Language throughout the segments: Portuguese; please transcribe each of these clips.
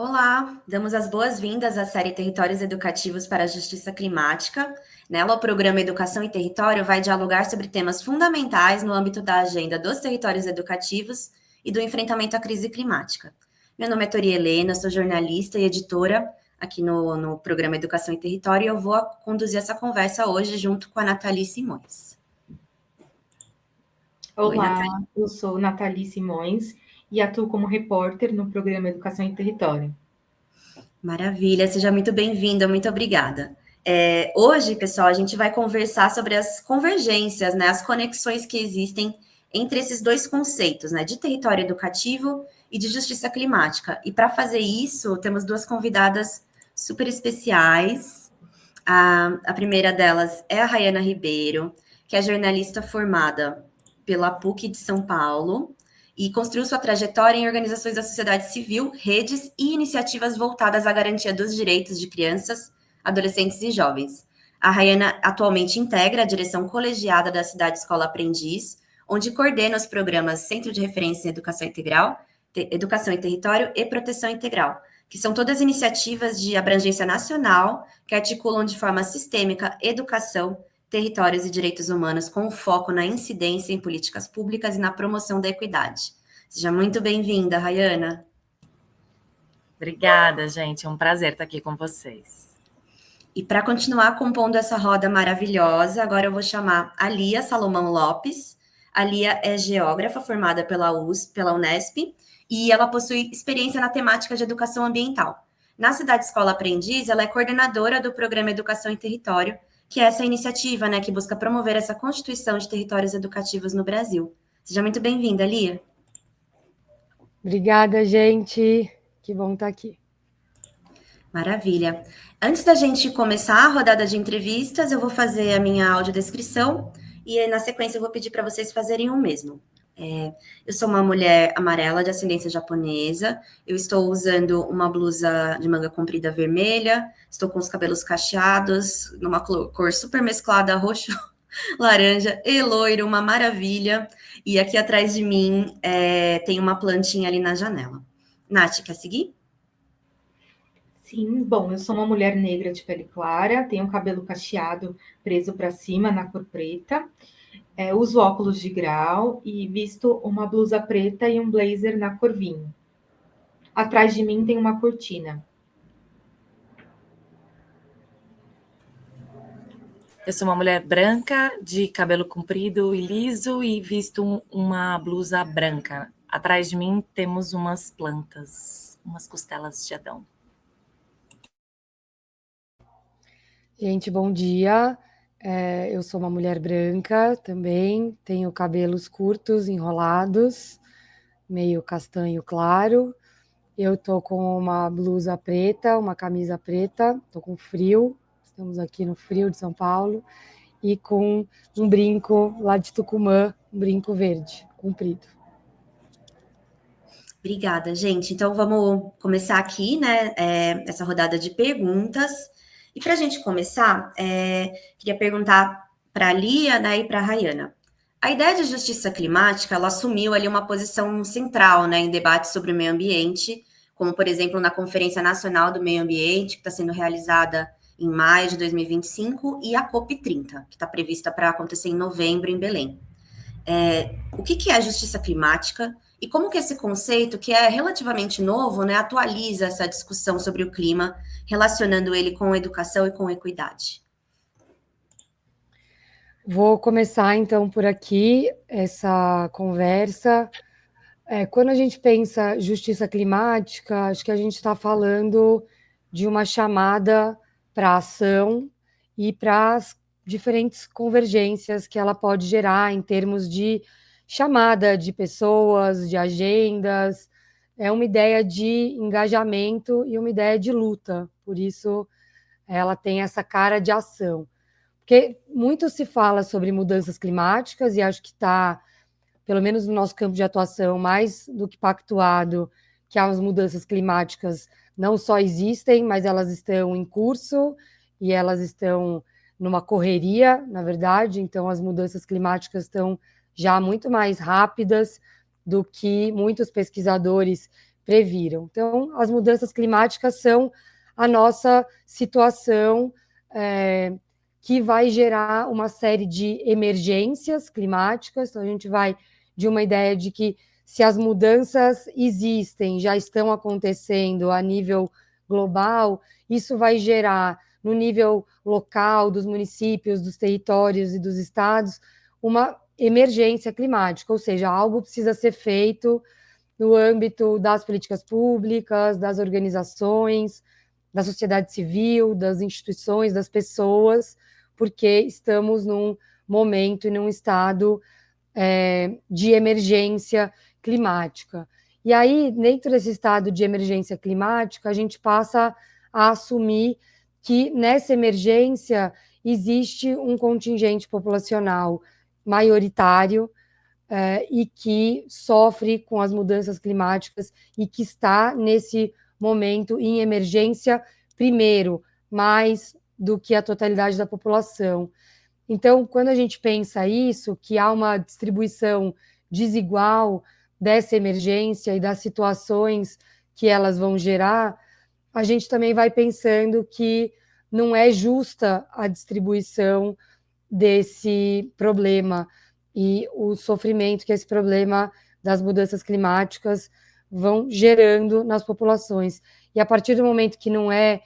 Olá, damos as boas-vindas à série Territórios Educativos para a Justiça Climática. Nela, o programa Educação e Território vai dialogar sobre temas fundamentais no âmbito da agenda dos territórios educativos e do enfrentamento à crise climática. Meu nome é Tori Helena, sou jornalista e editora aqui no programa Educação e Território e eu vou conduzir essa conversa hoje junto com a Nathalie Simões. Oi, Olá, Nathalie. eu sou Nathalie Simões e atuo como repórter no programa Educação e Território. Maravilha, seja muito bem-vinda, muito obrigada. Hoje, pessoal, a gente vai conversar sobre as convergências, né, as conexões que existem entre esses dois conceitos, né, de território educativo e de justiça climática. E para fazer isso, temos duas convidadas super especiais. A primeira delas é a Rayana Ribeiro, que é jornalista formada pela PUC de São Paulo e construiu sua trajetória em organizações da sociedade civil, redes e iniciativas voltadas à garantia dos direitos de crianças, adolescentes e jovens. A Rayana atualmente integra a direção colegiada da Cidade Escola Aprendiz, onde coordena os programas Centro de Referência em Educação Integral, Educação e Território e Proteção Integral, que são todas iniciativas de abrangência nacional que articulam de forma sistêmica educação, territórios e direitos humanos com foco na incidência em políticas públicas e na promoção da equidade. Seja muito bem-vinda, Rayana. Obrigada, gente. É um prazer estar aqui com vocês. E para continuar compondo essa roda maravilhosa, agora eu vou chamar a Lia Salomão Lopes. A Lia é geógrafa formada pela Unesp, e ela possui experiência na temática de educação ambiental. Na Cidade Escola Aprendiz, ela é coordenadora do programa Educação e Território, que é essa iniciativa, né, que busca promover essa constituição de territórios educativos no Brasil. Seja muito bem-vinda, Lia. Obrigada, gente. Que bom estar aqui. Maravilha. Antes da gente começar a rodada de entrevistas, eu vou fazer a minha audiodescrição e, na sequência, eu vou pedir para vocês fazerem o mesmo. Eu sou uma mulher amarela de ascendência japonesa, eu estou usando uma blusa de manga comprida vermelha, estou com os cabelos cacheados, numa cor super mesclada, roxo, laranja e loiro, uma maravilha. E aqui atrás de mim tem uma plantinha ali na janela. Nath, quer seguir? Sim, bom, eu sou uma mulher negra de pele clara, tenho cabelo cacheado preso para cima na cor preta, uso óculos de grau e visto uma blusa preta e um blazer na cor vinho. Atrás de mim tem uma cortina. Eu sou uma mulher branca, de cabelo comprido e liso e visto uma blusa branca. Atrás de mim temos umas plantas, umas costelas de Adão. Gente, bom dia. Eu sou uma mulher branca também, tenho cabelos curtos, enrolados, meio castanho claro. Eu tô com uma blusa preta, uma camisa preta, tô com frio, estamos aqui no frio de São Paulo, e com um brinco lá de Tucumã, um brinco verde, comprido. Obrigada, gente. Então vamos começar aqui, né, essa rodada de perguntas. E para a gente começar, queria perguntar para a Lia, né, e para a Rayana. A ideia de justiça climática, ela assumiu ali uma posição central, né, em debates sobre o meio ambiente, como, por exemplo, na Conferência Nacional do Meio Ambiente, que está sendo realizada em maio de 2025, e a COP30, que está prevista para acontecer em novembro em Belém. O que é a justiça climática? E como que esse conceito, que é relativamente novo, né, atualiza essa discussão sobre o clima, relacionando ele com educação e com equidade? Vou começar, então, por aqui, essa conversa. Quando a gente pensa justiça climática, acho que a gente está falando de uma chamada para ação e para as diferentes convergências que ela pode gerar em termos de chamada de pessoas, de agendas. É uma ideia de engajamento e uma ideia de luta, por isso ela tem essa cara de ação. Porque muito se fala sobre mudanças climáticas e acho que está, pelo menos no nosso campo de atuação, mais do que pactuado que as mudanças climáticas não só existem, mas elas estão em curso e elas estão numa correria, na verdade. Então, as mudanças climáticas estão já muito mais rápidas do que muitos pesquisadores previram. Então, as mudanças climáticas são a nossa situação que vai gerar uma série de emergências climáticas. Então, a gente vai de uma ideia de que se as mudanças existem, já estão acontecendo a nível global, isso vai gerar, no nível local, dos municípios, dos territórios e dos estados, uma emergência climática, ou seja, algo precisa ser feito no âmbito das políticas públicas, das organizações, da sociedade civil, das instituições, das pessoas, porque estamos num momento e num estado de emergência climática. E aí, dentro desse estado de emergência climática, a gente passa a assumir que nessa emergência existe um contingente populacional maioritário e que sofre com as mudanças climáticas e que está nesse momento em emergência, primeiro, mais do que a totalidade da população. Então, quando a gente pensa isso, que há uma distribuição desigual dessa emergência e das situações que elas vão gerar, a gente também vai pensando que não é justa a distribuição desse problema e o sofrimento que esse problema das mudanças climáticas vão gerando nas populações. E a partir do momento que não é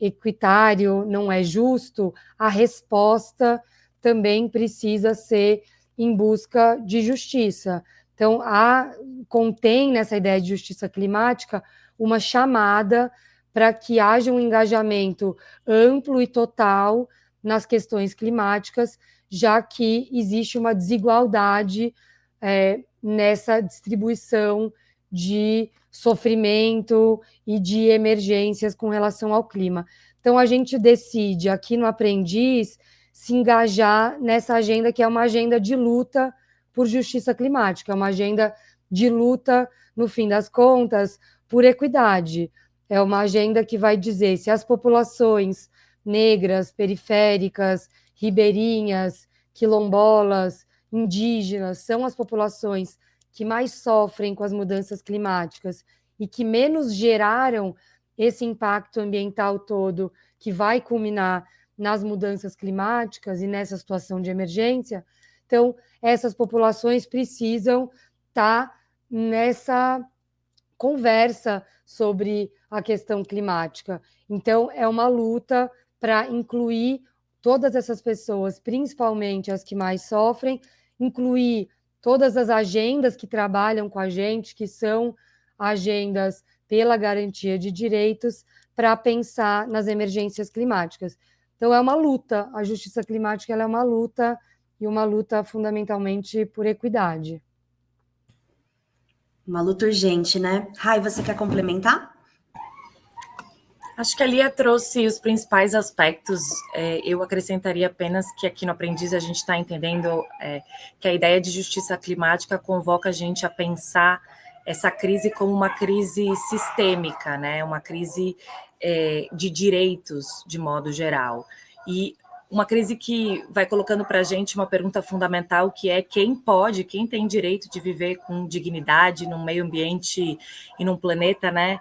equitário, não é justo, a resposta também precisa ser em busca de justiça. Então, contém nessa ideia de justiça climática uma chamada para que haja um engajamento amplo e total nas questões climáticas, já que existe uma desigualdade nessa distribuição de sofrimento e de emergências com relação ao clima. Então, a gente decide aqui no Aprendiz se engajar nessa agenda que é uma agenda de luta por justiça climática, é uma agenda de luta, no fim das contas, por equidade. É uma agenda que vai dizer se as populações negras, periféricas, ribeirinhas, quilombolas, indígenas são as populações que mais sofrem com as mudanças climáticas e que menos geraram esse impacto ambiental todo que vai culminar nas mudanças climáticas e nessa situação de emergência. Então, essas populações precisam estar nessa conversa sobre a questão climática. Então, é uma luta para incluir todas essas pessoas, principalmente as que mais sofrem, incluir todas as agendas que trabalham com a gente, que são agendas pela garantia de direitos, para pensar nas emergências climáticas. Então, é uma luta, a justiça climática ela é uma luta, e uma luta fundamentalmente por equidade. Uma luta urgente, né? Rai, você quer complementar? Acho que a Lia trouxe os principais aspectos. Eu acrescentaria apenas que aqui no Aprendiz a gente está entendendo que a ideia de justiça climática convoca a gente a pensar essa crise como uma crise sistêmica, né? Uma crise de direitos, de modo geral. E uma crise que vai colocando para a gente uma pergunta fundamental, que é quem tem direito de viver com dignidade num meio ambiente e num planeta, né,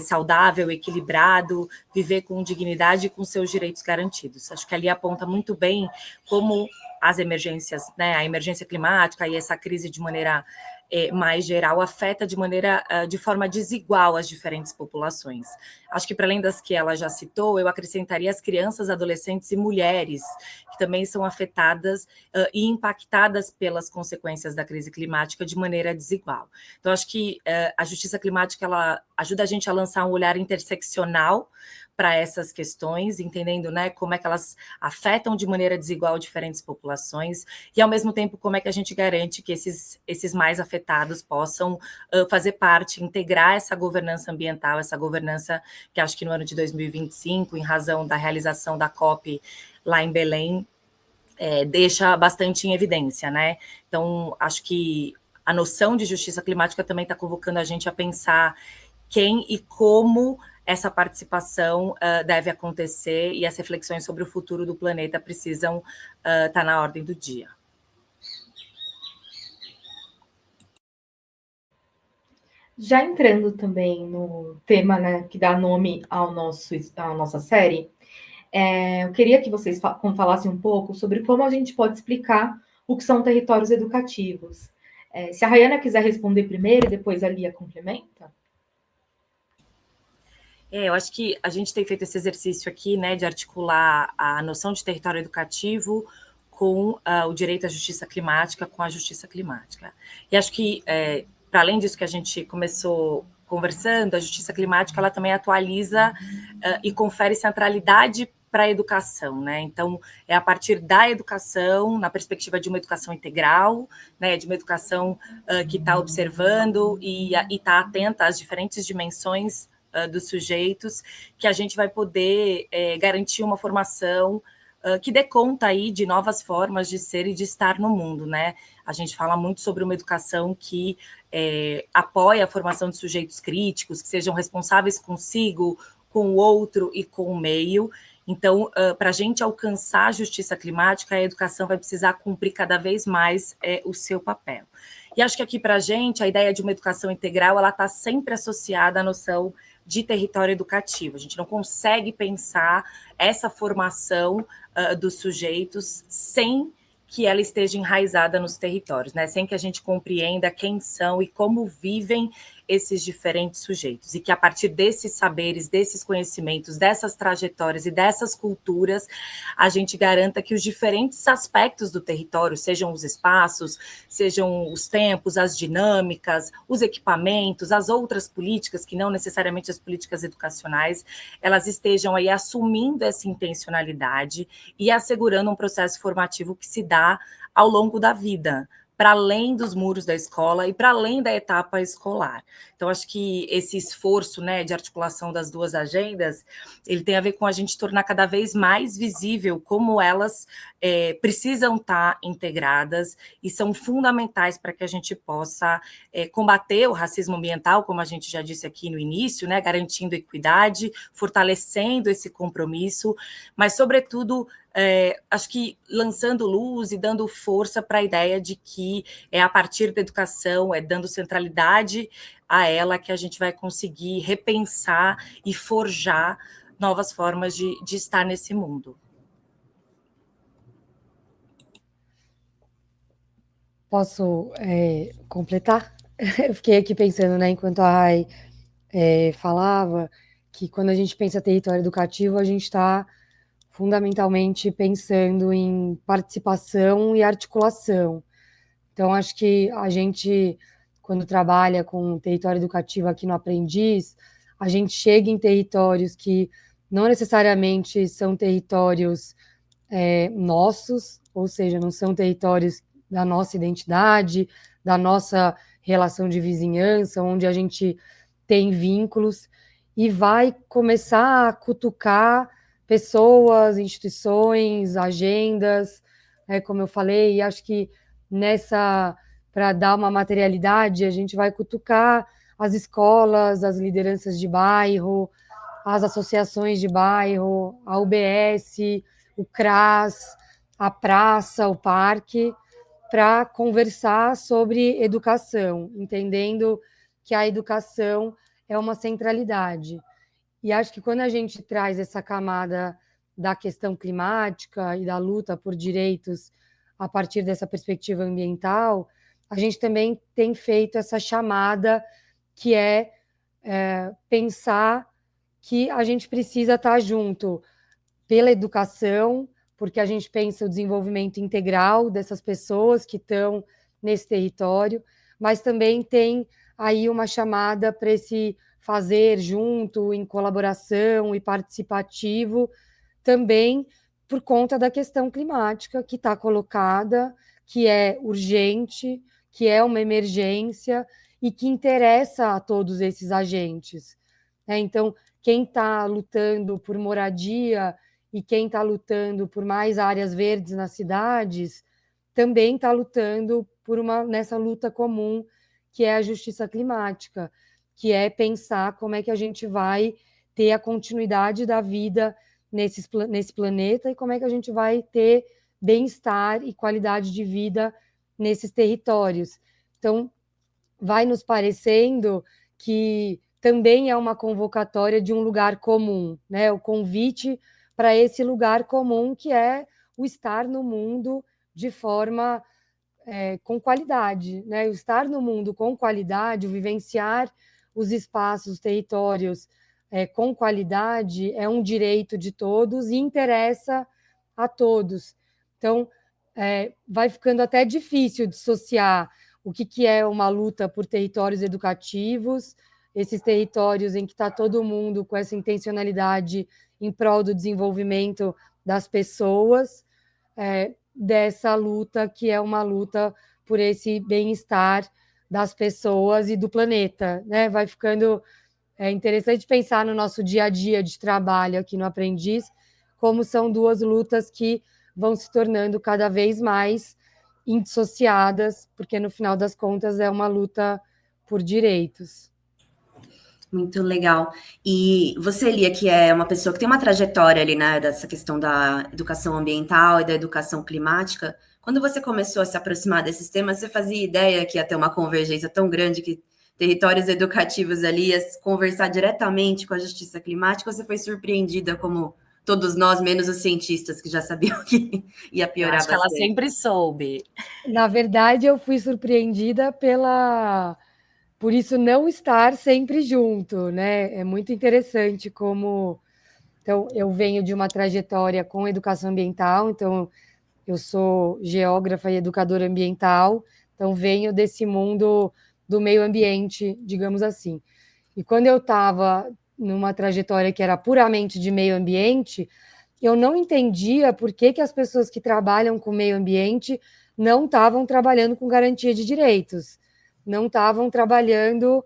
saudável, equilibrado, viver com dignidade e com seus direitos garantidos. Acho que ali aponta muito bem como as emergências, né, a emergência climática e essa crise de maneira mais geral afeta de forma desigual as diferentes populações. Acho que para além das que ela já citou, eu acrescentaria as crianças, adolescentes e mulheres, que também são afetadas e impactadas pelas consequências da crise climática de maneira desigual. Então, acho que a justiça climática ela ajuda a gente a lançar um olhar interseccional para essas questões, entendendo, né, como é que elas afetam de maneira desigual diferentes populações e, ao mesmo tempo, como é que a gente garante que esses mais afetados possam fazer parte, integrar essa governança ambiental, essa governança que acho que no ano de 2025, em razão da realização da COP lá em Belém, deixa bastante em evidência, né? Então, acho que a noção de justiça climática também está convocando a gente a pensar quem e como essa participação deve acontecer e as reflexões sobre o futuro do planeta precisam estar na ordem do dia. Já entrando também no tema, né, que dá nome à nossa série, eu queria que vocês falassem um pouco sobre como a gente pode explicar o que são territórios educativos. Se a Rayana quiser responder primeiro e depois a Lia complementa. Eu acho que a gente tem feito esse exercício aqui, né, de articular a noção de território educativo com o direito à justiça climática, com a justiça climática. E acho que, para além disso que a gente começou conversando, a justiça climática ela também atualiza e confere centralidade para a educação, né? Então, é a partir da educação, na perspectiva de uma educação integral, né, de uma educação que está observando e está atenta às diferentes dimensões dos sujeitos, que a gente vai poder garantir uma formação que dê conta aí de novas formas de ser e de estar no mundo, né? A gente fala muito sobre uma educação que apoia a formação de sujeitos críticos, que sejam responsáveis consigo, com o outro e com o meio. Então, para a gente alcançar a justiça climática, a educação vai precisar cumprir cada vez mais o seu papel. E acho que aqui para a gente, a ideia de uma educação integral, ela está sempre associada à noção de território educativo. A gente não consegue pensar essa formação dos sujeitos sem que ela esteja enraizada nos territórios, né? Sem que a gente compreenda quem são e como vivem esses diferentes sujeitos, e que a partir desses saberes, desses conhecimentos, dessas trajetórias e dessas culturas, a gente garanta que os diferentes aspectos do território, sejam os espaços, sejam os tempos, as dinâmicas, os equipamentos, as outras políticas, que não necessariamente as políticas educacionais, elas estejam aí assumindo essa intencionalidade e assegurando um processo formativo que se dá ao longo da vida, para além dos muros da escola e para além da etapa escolar. Então, acho que esse esforço, né, de articulação das duas agendas, ele tem a ver com a gente tornar cada vez mais visível como elas precisam estar integradas e são fundamentais para que a gente possa combater o racismo ambiental, como a gente já disse aqui no início, né, garantindo equidade, fortalecendo esse compromisso, mas, sobretudo, acho que lançando luz e dando força para a ideia de que é a partir da educação, dando centralidade a ela, que a gente vai conseguir repensar e forjar novas formas de estar nesse mundo. Posso completar? Eu fiquei aqui pensando, né, enquanto a Rai falava, que quando a gente pensa território educativo, a gente está fundamentalmente pensando em participação e articulação. Então, acho que a gente, quando trabalha com território educativo aqui no Aprendiz, a gente chega em territórios que não necessariamente são territórios nossos, ou seja, não são territórios da nossa identidade, da nossa relação de vizinhança, onde a gente tem vínculos, e vai começar a cutucar pessoas, instituições, agendas, como eu falei, e acho que para dar uma materialidade, a gente vai cutucar as escolas, as lideranças de bairro, as associações de bairro, a UBS, o CRAS, a praça, o parque, para conversar sobre educação, entendendo que a educação é uma centralidade. E acho que quando a gente traz essa camada da questão climática e da luta por direitos a partir dessa perspectiva ambiental, a gente também tem feito essa chamada que pensar que a gente precisa estar junto pela educação, porque a gente pensa o desenvolvimento integral dessas pessoas que estão nesse território, mas também tem aí uma chamada para esse fazer junto, em colaboração e participativo, também por conta da questão climática que está colocada, que é urgente, que é uma emergência e que interessa a todos esses agentes. Então, quem está lutando por moradia e quem está lutando por mais áreas verdes nas cidades também está lutando nessa luta comum, que é a justiça climática, que é pensar como é que a gente vai ter a continuidade da vida nesse planeta e como é que a gente vai ter bem-estar e qualidade de vida nesses territórios. Então, vai nos parecendo que também é uma convocatória de um lugar comum, né? O convite para esse lugar comum que é o estar no mundo de forma com qualidade, né? O estar no mundo com qualidade, o vivenciar os espaços, os territórios com qualidade é um direito de todos e interessa a todos. Então, vai ficando até difícil dissociar o que é uma luta por territórios educativos, esses territórios em que está todo mundo com essa intencionalidade em prol do desenvolvimento das pessoas, dessa luta que é uma luta por esse bem-estar das pessoas e do planeta, né? Vai ficando interessante pensar no nosso dia a dia de trabalho aqui no Aprendiz, como são duas lutas que vão se tornando cada vez mais indissociadas, porque no final das contas é uma luta por direitos. Muito legal. E você, Lia, que é uma pessoa que tem uma trajetória ali, né, dessa questão da educação ambiental e da educação climática, quando você começou a se aproximar desses temas, você fazia ideia que ia ter uma convergência tão grande que territórios educativos ali ia conversar diretamente com a justiça climática, ou você foi surpreendida como todos nós, menos os cientistas que já sabiam que ia piorar Acho que ela sempre soube. Na verdade, eu fui surpreendida por isso não estar sempre junto, né? É muito interessante como... Então, eu venho de uma trajetória com educação ambiental, então eu sou geógrafa e educadora ambiental, então venho desse mundo do meio ambiente, digamos assim. E quando eu estava numa trajetória que era puramente de meio ambiente, eu não entendia por que as pessoas que trabalham com meio ambiente não estavam trabalhando com garantia de direitos, não estavam trabalhando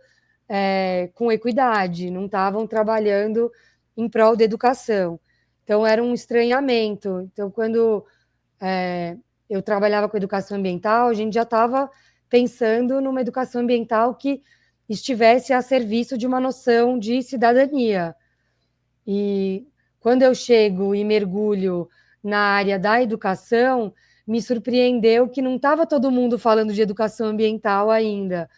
com equidade, não estavam trabalhando em prol da educação. Então, era um estranhamento. Então, quando eu trabalhava com educação ambiental, a gente já estava pensando numa educação ambiental que estivesse a serviço de uma noção de cidadania. E quando eu chego e mergulho na área da educação, me surpreendeu que não estava todo mundo falando de educação ambiental ainda.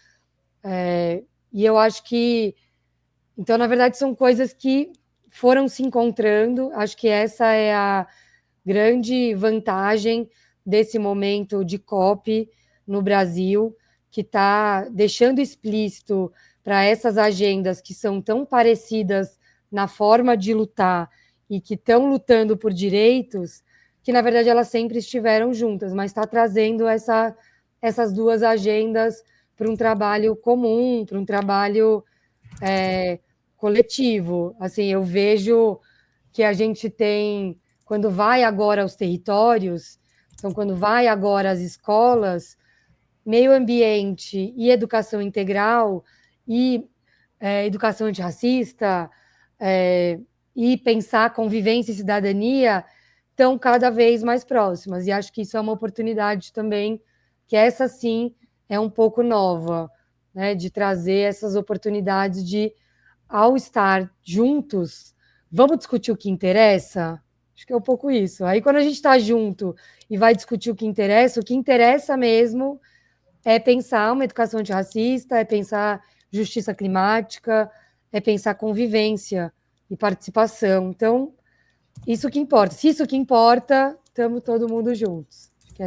E eu acho que... Então, na verdade, são coisas que foram se encontrando. Acho que essa é a grande vantagem desse momento de COP no Brasil, que está deixando explícito para essas agendas que são tão parecidas na forma de lutar e que estão lutando por direitos, que, na verdade, elas sempre estiveram juntas, mas está trazendo essas duas agendas para um trabalho comum, para um trabalho coletivo. Assim, eu vejo que a gente tem, quando vai agora aos territórios, então, quando vai agora às escolas, meio ambiente e educação integral e educação antirracista e pensar convivência e cidadania estão cada vez mais próximas. E acho que isso é uma oportunidade também, que essa sim é um pouco nova, né, de trazer essas oportunidades de, ao estar juntos, vamos discutir o que interessa? Acho que é um pouco isso. Aí, quando a gente está junto e vai discutir o que interessa mesmo é pensar uma educação antirracista, é pensar justiça climática, é pensar convivência e participação. Então, isso que importa. Se isso que importa, estamos todo mundo juntos. Acho que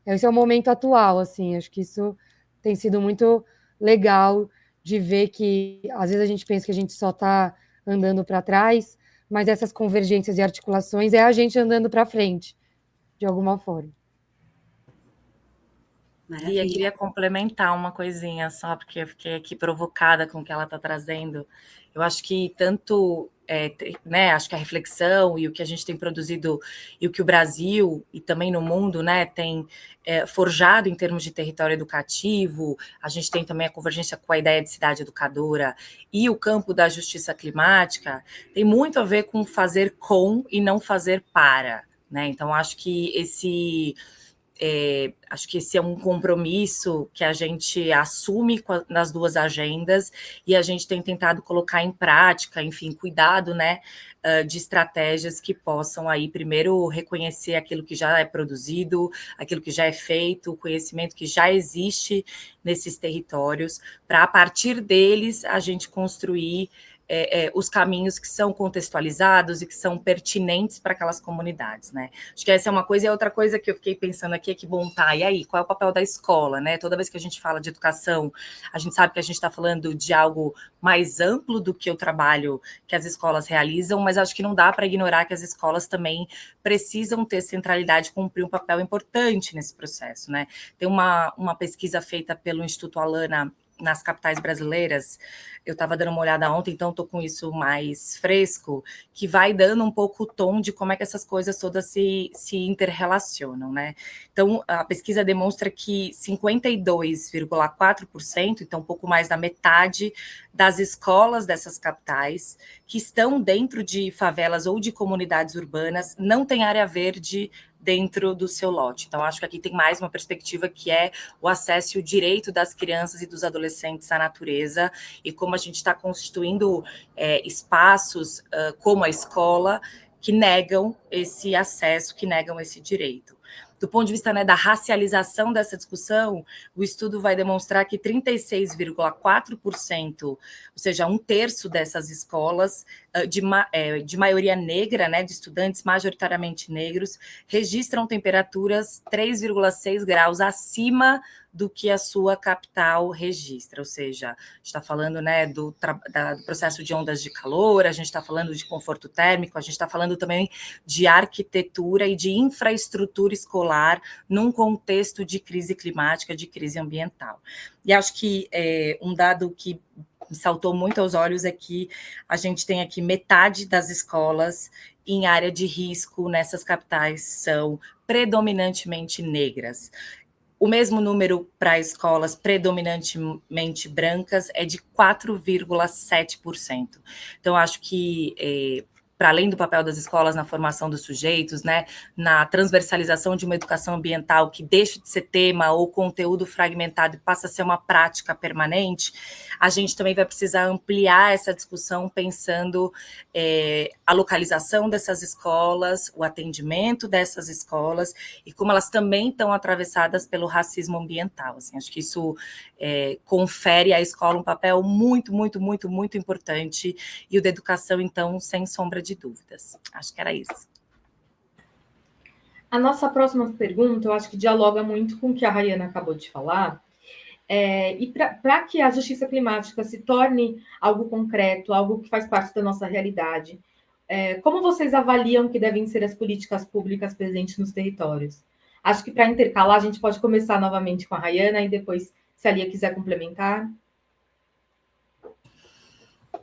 esse é o momento atual, assim. Acho que isso tem sido muito legal de ver que, às vezes, a gente pensa que a gente só está andando para trás, mas essas convergências e articulações é a gente andando para frente, de alguma forma. Lia, queria complementar uma coisinha só, porque eu fiquei aqui provocada com o que ela está trazendo. Eu acho que tanto, né, acho que a reflexão e o que a gente tem produzido e o que o Brasil e também no mundo, né, tem forjado em termos de território educativo, a gente tem também a convergência com a ideia de cidade educadora e o campo da justiça climática, tem muito a ver com fazer com e não fazer para, né? Então, acho que acho que esse é um compromisso que a gente assume nas duas agendas e a gente tem tentado colocar em prática, enfim, cuidado, né, de estratégias que possam aí primeiro reconhecer aquilo que já é produzido, aquilo que já é feito, o conhecimento que já existe nesses territórios, para a partir deles a gente construir os caminhos que são contextualizados e que são pertinentes para aquelas comunidades, né? Acho que essa é uma coisa, e outra coisa que eu fiquei pensando aqui é que, bom, tá, e aí, qual é o papel da escola, né? Toda vez que a gente fala de educação, a gente sabe que a gente está falando de algo mais amplo do que o trabalho que as escolas realizam, mas acho que não dá para ignorar que as escolas também precisam ter centralidade, cumprir um papel importante nesse processo, né? Tem uma pesquisa feita pelo Instituto Alana nas capitais brasileiras, eu estava dando uma olhada ontem, então estou com isso mais fresco, que vai dando um pouco o tom de como é que essas coisas todas se interrelacionam, né? Então, a pesquisa demonstra que 52,4%, então um pouco mais da metade das escolas dessas capitais, que estão dentro de favelas ou de comunidades urbanas, não tem área verde dentro do seu lote. Então, acho que aqui tem mais uma perspectiva que é o acesso e o direito das crianças e dos adolescentes à natureza e como a gente está constituindo espaços como a escola que negam esse acesso, que negam esse direito. Do ponto de vista, né, da racialização dessa discussão, o estudo vai demonstrar que 36,4%, ou seja, um terço dessas escolas de maioria negra, né, de estudantes majoritariamente negros, registram temperaturas 3,6 graus acima do que a sua capital registra, ou seja, a gente está falando, né, do processo de ondas de calor, a gente está falando de conforto térmico, a gente está falando também de arquitetura e de infraestrutura escolar num contexto de crise climática, de crise ambiental. E acho que um dado que me saltou muito aos olhos é que a gente tem aqui metade das escolas em área de risco nessas capitais são predominantemente negras. O mesmo número para escolas predominantemente brancas é de 4,7%. Então, acho que, para além do papel das escolas na formação dos sujeitos, né, na transversalização de uma educação ambiental que deixa de ser tema ou conteúdo fragmentado e passa a ser uma prática permanente, a gente também vai precisar ampliar essa discussão pensando a localização dessas escolas, o atendimento dessas escolas e como elas também estão atravessadas pelo racismo ambiental. Assim, acho que isso confere à escola um papel muito, muito, muito, muito importante e o da educação, então, sem sombra de dúvidas. Acho que era isso. A nossa próxima pergunta, eu acho que dialoga muito com o que a Rayana acabou de falar. E para que a justiça climática se torne algo concreto, algo que faz parte da nossa realidade, como vocês avaliam que devem ser as políticas públicas presentes nos territórios? Acho que para intercalar, a gente pode começar novamente com a Rayana e depois, se a Lia quiser complementar.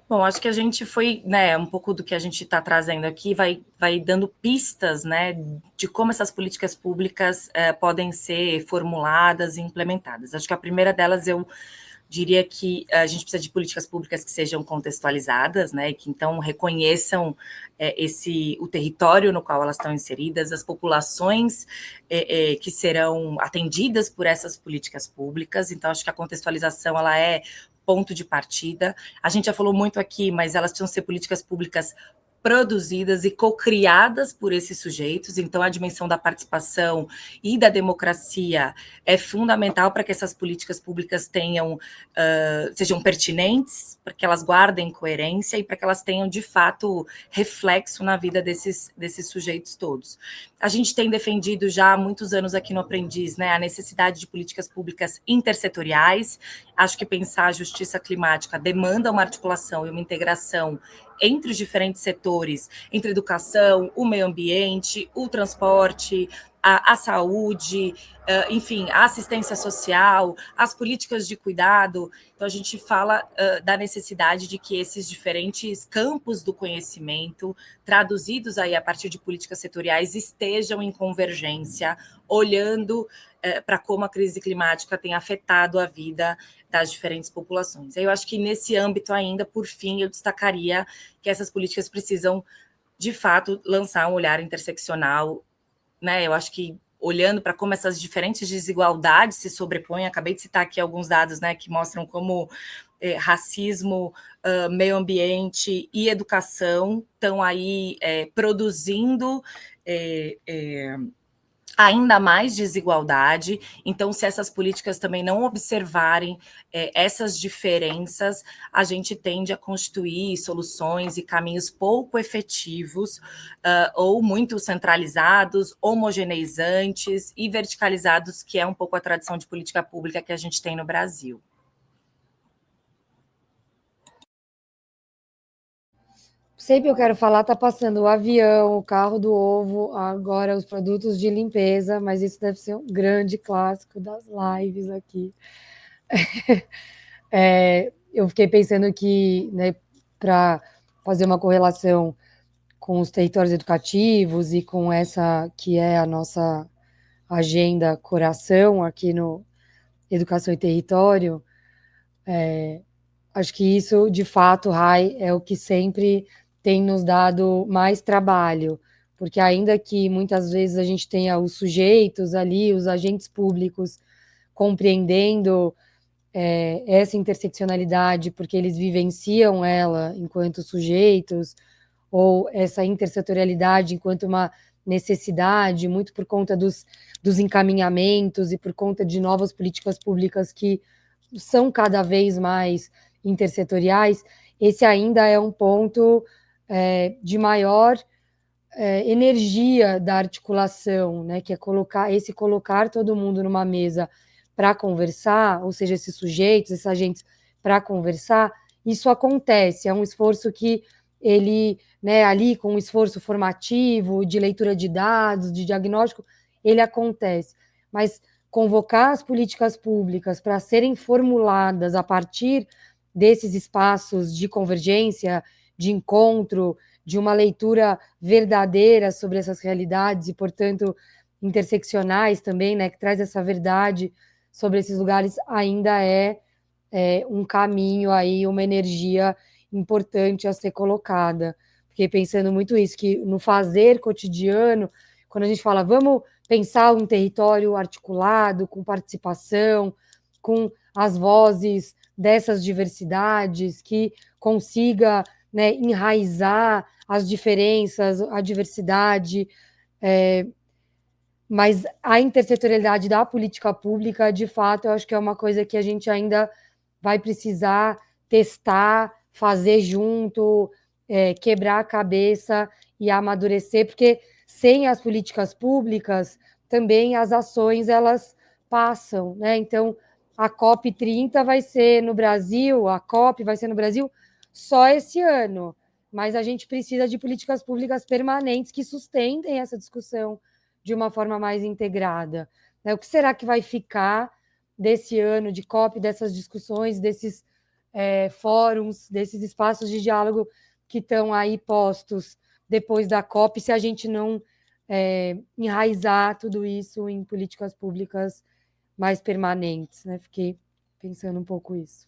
Bom, acho que a gente foi, né, um pouco do que a gente está trazendo aqui, vai dando pistas, né, de como essas políticas públicas podem ser formuladas e implementadas. Acho que a primeira delas eu diria que a gente precisa de políticas públicas que sejam contextualizadas, né, que então reconheçam o território no qual elas estão inseridas, as populações que serão atendidas por essas políticas públicas. Então, acho que a contextualização ela é ponto de partida. A gente já falou muito aqui, mas elas precisam ser políticas públicas produzidas e co-criadas por esses sujeitos, então a dimensão da participação e da democracia é fundamental para que essas políticas públicas sejam pertinentes, para que elas guardem coerência e para que elas tenham, de fato, reflexo na vida desses sujeitos todos. A gente tem defendido já há muitos anos aqui no Aprendiz, né, a necessidade de políticas públicas intersetoriais. Acho que pensar a justiça climática demanda uma articulação e uma integração entre os diferentes setores, entre a educação, o meio ambiente, o transporte, a saúde, enfim, a assistência social, as políticas de cuidado. Então, a gente fala da necessidade de que esses diferentes campos do conhecimento, traduzidos aí a partir de políticas setoriais, estejam em convergência, olhando para como a crise climática tem afetado a vida das diferentes populações. Eu acho que nesse âmbito ainda, por fim, eu destacaria que essas políticas precisam, de fato, lançar um olhar interseccional, né? Eu acho que olhando para como essas diferentes desigualdades se sobrepõem. Acabei de citar aqui alguns dados, né, que mostram como racismo, meio ambiente e educação estão aí produzindo ainda mais desigualdade. Então, se essas políticas também não observarem essas diferenças, a gente tende a constituir soluções e caminhos pouco efetivos, ou muito centralizados, homogeneizantes e verticalizados, que é um pouco a tradição de política pública que a gente tem no Brasil. Sempre eu quero falar, tá passando o avião, o carro do ovo, agora os produtos de limpeza, mas isso deve ser um grande clássico das lives aqui. Eu fiquei pensando que, né, para fazer uma correlação com os territórios educativos e com essa que é a nossa agenda coração aqui no Educação e Território, acho que isso, de fato, Rai, é o que sempre tem nos dado mais trabalho, porque ainda que muitas vezes a gente tenha os sujeitos ali, os agentes públicos compreendendo essa interseccionalidade, porque eles vivenciam ela enquanto sujeitos, ou essa intersetorialidade enquanto uma necessidade, muito por conta dos encaminhamentos e por conta de novas políticas públicas que são cada vez mais intersetoriais, esse ainda é um ponto de maior energia da articulação, né, que é colocar todo mundo numa mesa para conversar, ou seja, esses sujeitos, esses agentes para conversar, isso acontece, é um esforço que ele, né, ali com um esforço formativo, de leitura de dados, de diagnóstico, ele acontece, mas convocar as políticas públicas para serem formuladas a partir desses espaços de convergência, de encontro, de uma leitura verdadeira sobre essas realidades e, portanto, interseccionais também, né, que traz essa verdade sobre esses lugares, ainda é um caminho aí, uma energia importante a ser colocada. Fiquei pensando muito isso, que no fazer cotidiano, quando a gente fala, vamos pensar um território articulado, com participação, com as vozes dessas diversidades, que consiga, né, enraizar as diferenças, a diversidade, mas a intersetorialidade da política pública, de fato, eu acho que é uma coisa que a gente ainda vai precisar testar, fazer junto, quebrar a cabeça e amadurecer, porque sem as políticas públicas, também as ações, elas passam, né? Então, a COP30 vai ser no Brasil, a COP vai ser no Brasil só esse ano, mas a gente precisa de políticas públicas permanentes que sustentem essa discussão de uma forma mais integrada. Né? O que será que vai ficar desse ano de COP, dessas discussões, desses fóruns, desses espaços de diálogo que estão aí postos depois da COP, se a gente não enraizar tudo isso em políticas públicas mais permanentes, né? Fiquei pensando um pouco isso.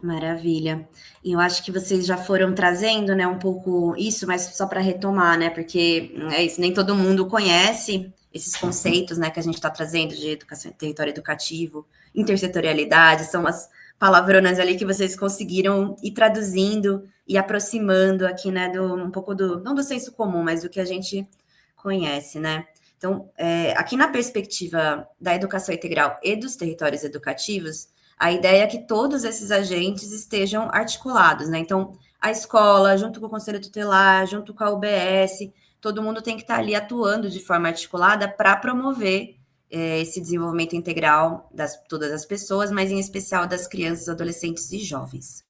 Maravilha. E eu acho que vocês já foram trazendo, né, um pouco isso, mas só para retomar, né, porque é isso, nem todo mundo conhece esses conceitos, né, que a gente está trazendo de educação, território educativo, intersetorialidade, são as palavronas ali que vocês conseguiram ir traduzindo e aproximando aqui, né, um pouco não do senso comum, mas do que a gente conhece, né. Então, aqui na perspectiva da educação integral e dos territórios educativos, a ideia é que todos esses agentes estejam articulados, né? Então, a escola, junto com o Conselho Tutelar, junto com a UBS, todo mundo tem que estar ali atuando de forma articulada para promover esse desenvolvimento integral de todas as pessoas, mas em especial das crianças, adolescentes e jovens.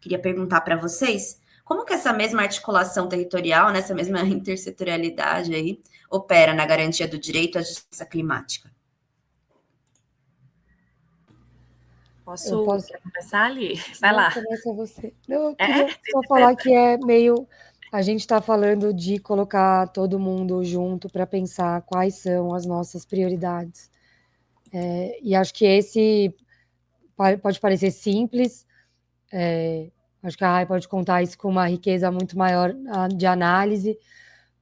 Queria perguntar para vocês, como que essa mesma articulação territorial, né, essa mesma intersetorialidade aí, opera na garantia do direito à justiça climática? Posso começar ali? Vai Não, lá. começa você. Eu queria só falar que é meio... A gente está falando de colocar todo mundo junto para pensar quais são as nossas prioridades. E acho que esse pode parecer simples, acho que a Rai pode contar isso com uma riqueza muito maior de análise,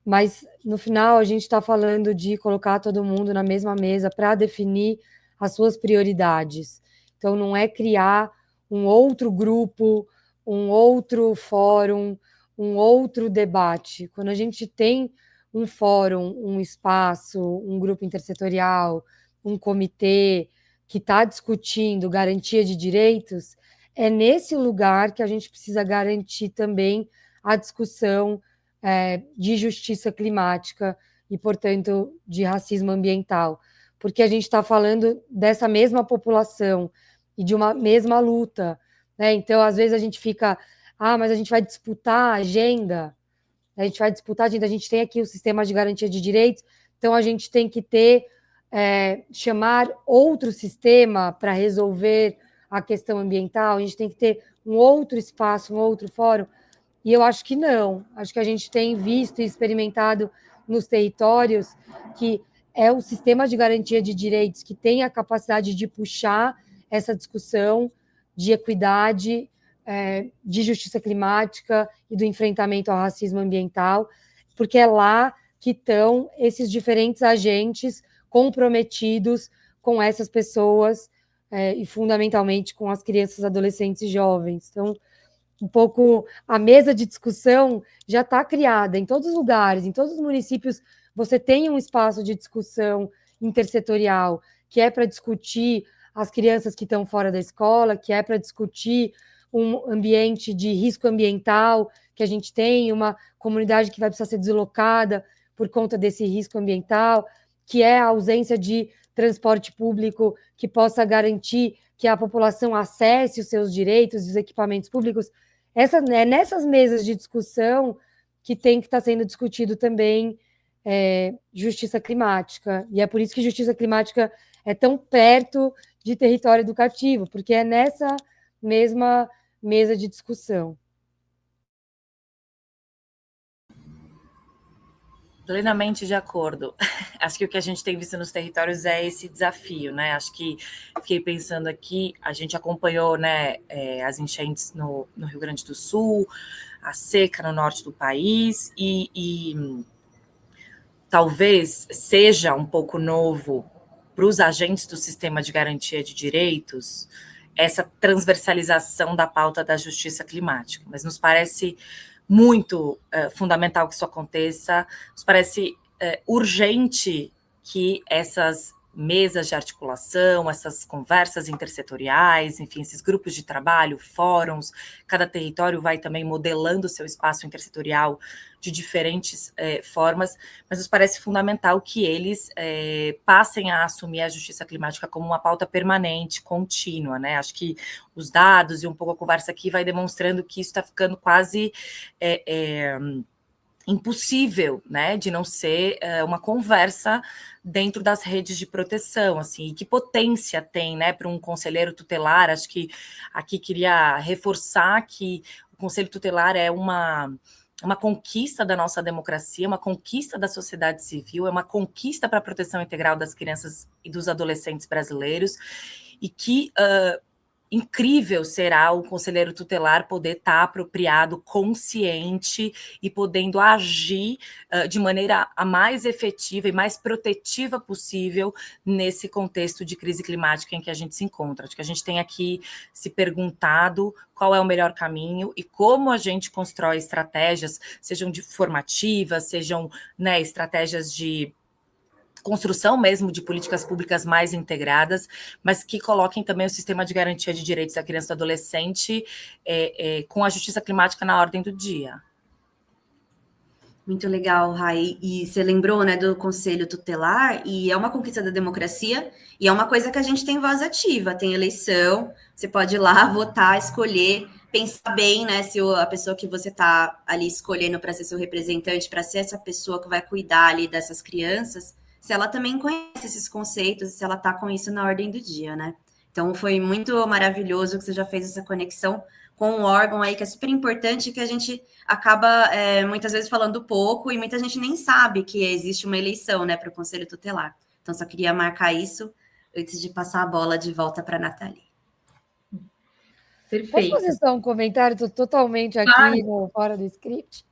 mas no final a gente está falando de colocar todo mundo na mesma mesa para definir as suas prioridades. Então, não é criar um outro grupo, um outro fórum, um outro debate. Quando a gente tem um fórum, um espaço, um grupo intersetorial, um comitê que está discutindo garantia de direitos, é nesse lugar que a gente precisa garantir também a discussão de justiça climática e, portanto, de racismo ambiental, porque a gente está falando dessa mesma população e de uma mesma luta, né? Então, às vezes a gente fica, mas a gente vai disputar a agenda, a gente tem aqui o sistema de garantia de direitos, então a gente tem que chamar outro sistema para resolver a questão ambiental, a gente tem que ter um outro espaço, um outro fórum, e eu acho que não. Acho que a gente tem visto e experimentado nos territórios que é o sistema de garantia de direitos que tem a capacidade de puxar essa discussão de equidade, de justiça climática e do enfrentamento ao racismo ambiental, porque é lá que estão esses diferentes agentes comprometidos com essas pessoas e, fundamentalmente, com as crianças, adolescentes e jovens. Então, um pouco a mesa de discussão já está criada em todos os lugares, em todos os municípios. Você tem um espaço de discussão intersetorial que é para discutir as crianças que estão fora da escola, que é para discutir um ambiente de risco ambiental, que a gente tem uma comunidade que vai precisar ser deslocada por conta desse risco ambiental, que é a ausência de transporte público que possa garantir que a população acesse os seus direitos e os equipamentos públicos. Nessas mesas de discussão que tem que estar sendo discutido também justiça climática. E é por isso que justiça climática é tão perto de território educativo, porque é nessa mesma mesa de discussão. Plenamente de acordo. Acho que o que a gente tem visto nos territórios é esse desafio, né? Acho que fiquei pensando aqui, a gente acompanhou, né, as enchentes no Rio Grande do Sul, a seca no norte do país, e talvez seja um pouco novo para os agentes do sistema de garantia de direitos essa transversalização da pauta da justiça climática, mas nos parece muito fundamental que isso aconteça, nos parece urgente que essas mesas de articulação, essas conversas intersetoriais, enfim, esses grupos de trabalho, fóruns, cada território vai também modelando o seu espaço intersetorial de diferentes formas, mas nos parece fundamental que eles passem a assumir a justiça climática como uma pauta permanente, contínua, né? Acho que os dados e um pouco a conversa aqui vai demonstrando que isso está ficando quase impossível, né, de não ser uma conversa dentro das redes de proteção, assim, e que potência tem, né, para um conselheiro tutelar. Acho que aqui queria reforçar que o conselho tutelar é uma conquista da nossa democracia, uma conquista da sociedade civil, é uma conquista para a proteção integral das crianças e dos adolescentes brasileiros, e que incrível será o conselheiro tutelar poder estar apropriado, consciente e podendo agir de maneira a mais efetiva e mais protetiva possível nesse contexto de crise climática em que a gente se encontra. Acho que a gente tem aqui se perguntado qual é o melhor caminho e como a gente constrói estratégias, sejam formativas, sejam, né, estratégias de construção mesmo de políticas públicas mais integradas, mas que coloquem também o sistema de garantia de direitos da criança e do adolescente com a justiça climática na ordem do dia. Muito legal, Rai. E você lembrou, né, do Conselho Tutelar, e é uma conquista da democracia, e é uma coisa que a gente tem voz ativa, tem eleição, você pode ir lá votar, escolher, pensar bem, né, se a pessoa que você está ali escolhendo para ser seu representante, para ser essa pessoa que vai cuidar ali dessas crianças, se ela também conhece esses conceitos, se ela está com isso na ordem do dia, né? Então, foi muito maravilhoso que você já fez essa conexão com um órgão aí que é super importante, que a gente acaba muitas vezes falando pouco e muita gente nem sabe que existe uma eleição, né, para o Conselho Tutelar. Então, só queria marcar isso antes de passar a bola de volta para a Nathalie. Perfeito. Posso fazer só um comentário? Estou totalmente aqui fora do script.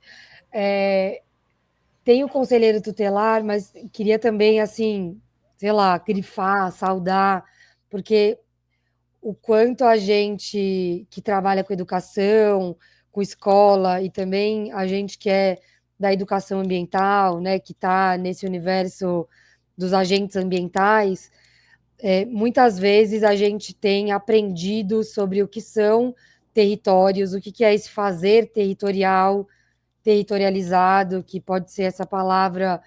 tem o conselheiro tutelar, mas queria também, assim, sei lá, grifar, saudar, porque o quanto a gente que trabalha com educação, com escola, e também a gente que é da educação ambiental, né, que está nesse universo dos agentes ambientais, muitas vezes a gente tem aprendido sobre o que são territórios, o que é esse fazer territorial, territorializado, que pode ser essa palavra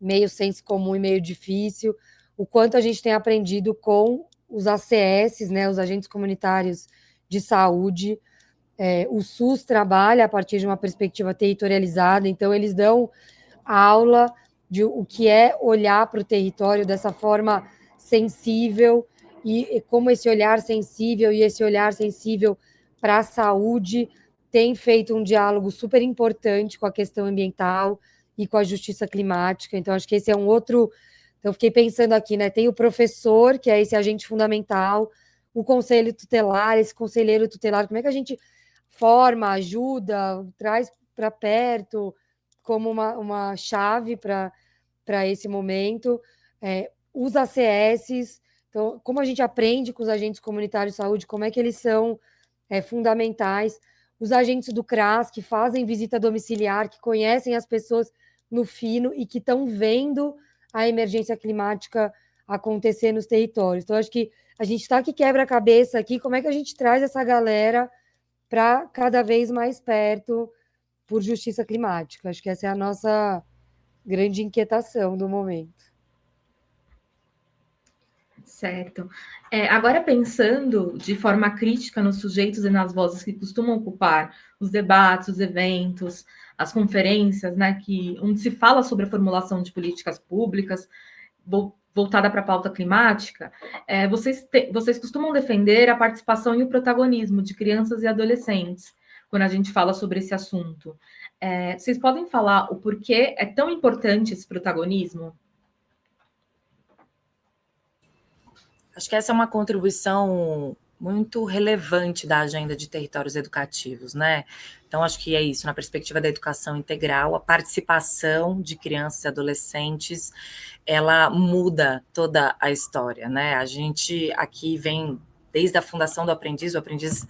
meio senso comum e meio difícil, o quanto a gente tem aprendido com os ACS, né, os agentes comunitários de saúde. O SUS trabalha a partir de uma perspectiva territorializada, então eles dão aula de o que é olhar para o território dessa forma sensível, e como esse olhar sensível para a saúde tem feito um diálogo super importante com a questão ambiental e com a justiça climática. Então, acho que esse é um outro. Então, eu fiquei pensando aqui, né? Tem o professor, que é esse agente fundamental, o conselho tutelar, esse conselheiro tutelar, como é que a gente forma, ajuda, traz para perto como uma chave para esse momento. Os ACS, então, como a gente aprende com os agentes comunitários de saúde, como é que eles são fundamentais. Os agentes do CRAS, que fazem visita domiciliar, que conhecem as pessoas no fino e que estão vendo a emergência climática acontecer nos territórios. Então, acho que a gente está que quebra a cabeça aqui, como é que a gente traz essa galera para cada vez mais perto por justiça climática. Acho que essa é a nossa grande inquietação do momento. Certo. Agora, pensando de forma crítica nos sujeitos e nas vozes que costumam ocupar os debates, os eventos, as conferências, né, onde se fala sobre a formulação de políticas públicas voltada para a pauta climática, vocês costumam defender a participação e o protagonismo de crianças e adolescentes quando a gente fala sobre esse assunto. Vocês podem falar o porquê é tão importante esse protagonismo? Acho que essa é uma contribuição muito relevante da agenda de territórios educativos, né? Então, acho que é isso, na perspectiva da educação integral, a participação de crianças e adolescentes, ela muda toda a história, né? A gente aqui vem desde a fundação do Aprendiz, o Aprendiz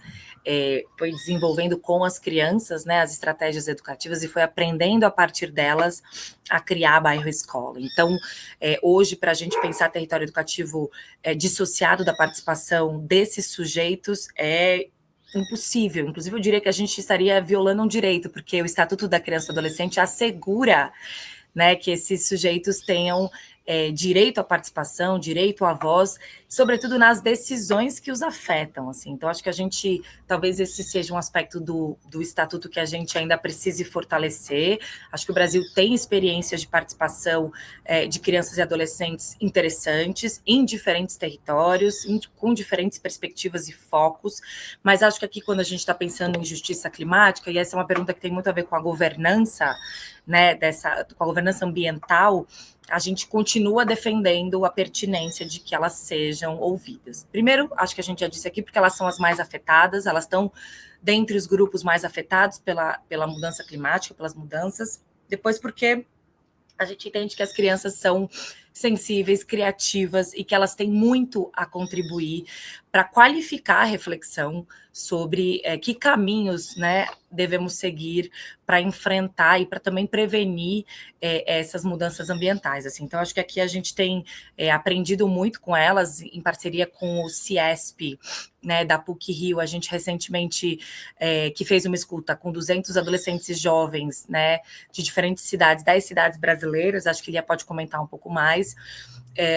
foi desenvolvendo com as crianças, né, as estratégias educativas e foi aprendendo a partir delas a criar bairro-escola. Então, hoje, para a gente pensar território educativo dissociado da participação desses sujeitos é impossível. Inclusive, eu diria que a gente estaria violando um direito, porque o Estatuto da Criança e do Adolescente assegura, né, que esses sujeitos tenham direito à participação, direito à voz, sobretudo nas decisões que os afetam, assim. Então, acho que a gente, talvez esse seja um aspecto do Estatuto que a gente ainda precise fortalecer. Acho que o Brasil tem experiências de participação de crianças e adolescentes interessantes, em diferentes territórios, com diferentes perspectivas e focos, mas acho que aqui, quando a gente está pensando em justiça climática, e essa é uma pergunta que tem muito a ver com a governança, né, com a governança ambiental, a gente continua defendendo a pertinência de que elas sejam ouvidas. Primeiro, acho que a gente já disse aqui, porque elas são as mais afetadas, elas estão dentre os grupos mais afetados pela mudança climática, pelas mudanças. Depois, porque a gente entende que as crianças são sensíveis, criativas e que elas têm muito a contribuir para qualificar a reflexão sobre que caminhos, né, devemos seguir para enfrentar e para também prevenir essas mudanças ambientais. Assim. Então, acho que aqui a gente tem aprendido muito com elas, em parceria com o CIESP, né, da PUC-Rio. A gente recentemente que fez uma escuta com 200 adolescentes e jovens, né, de diferentes cidades, 10 cidades brasileiras, acho que Lia pode comentar um pouco mais.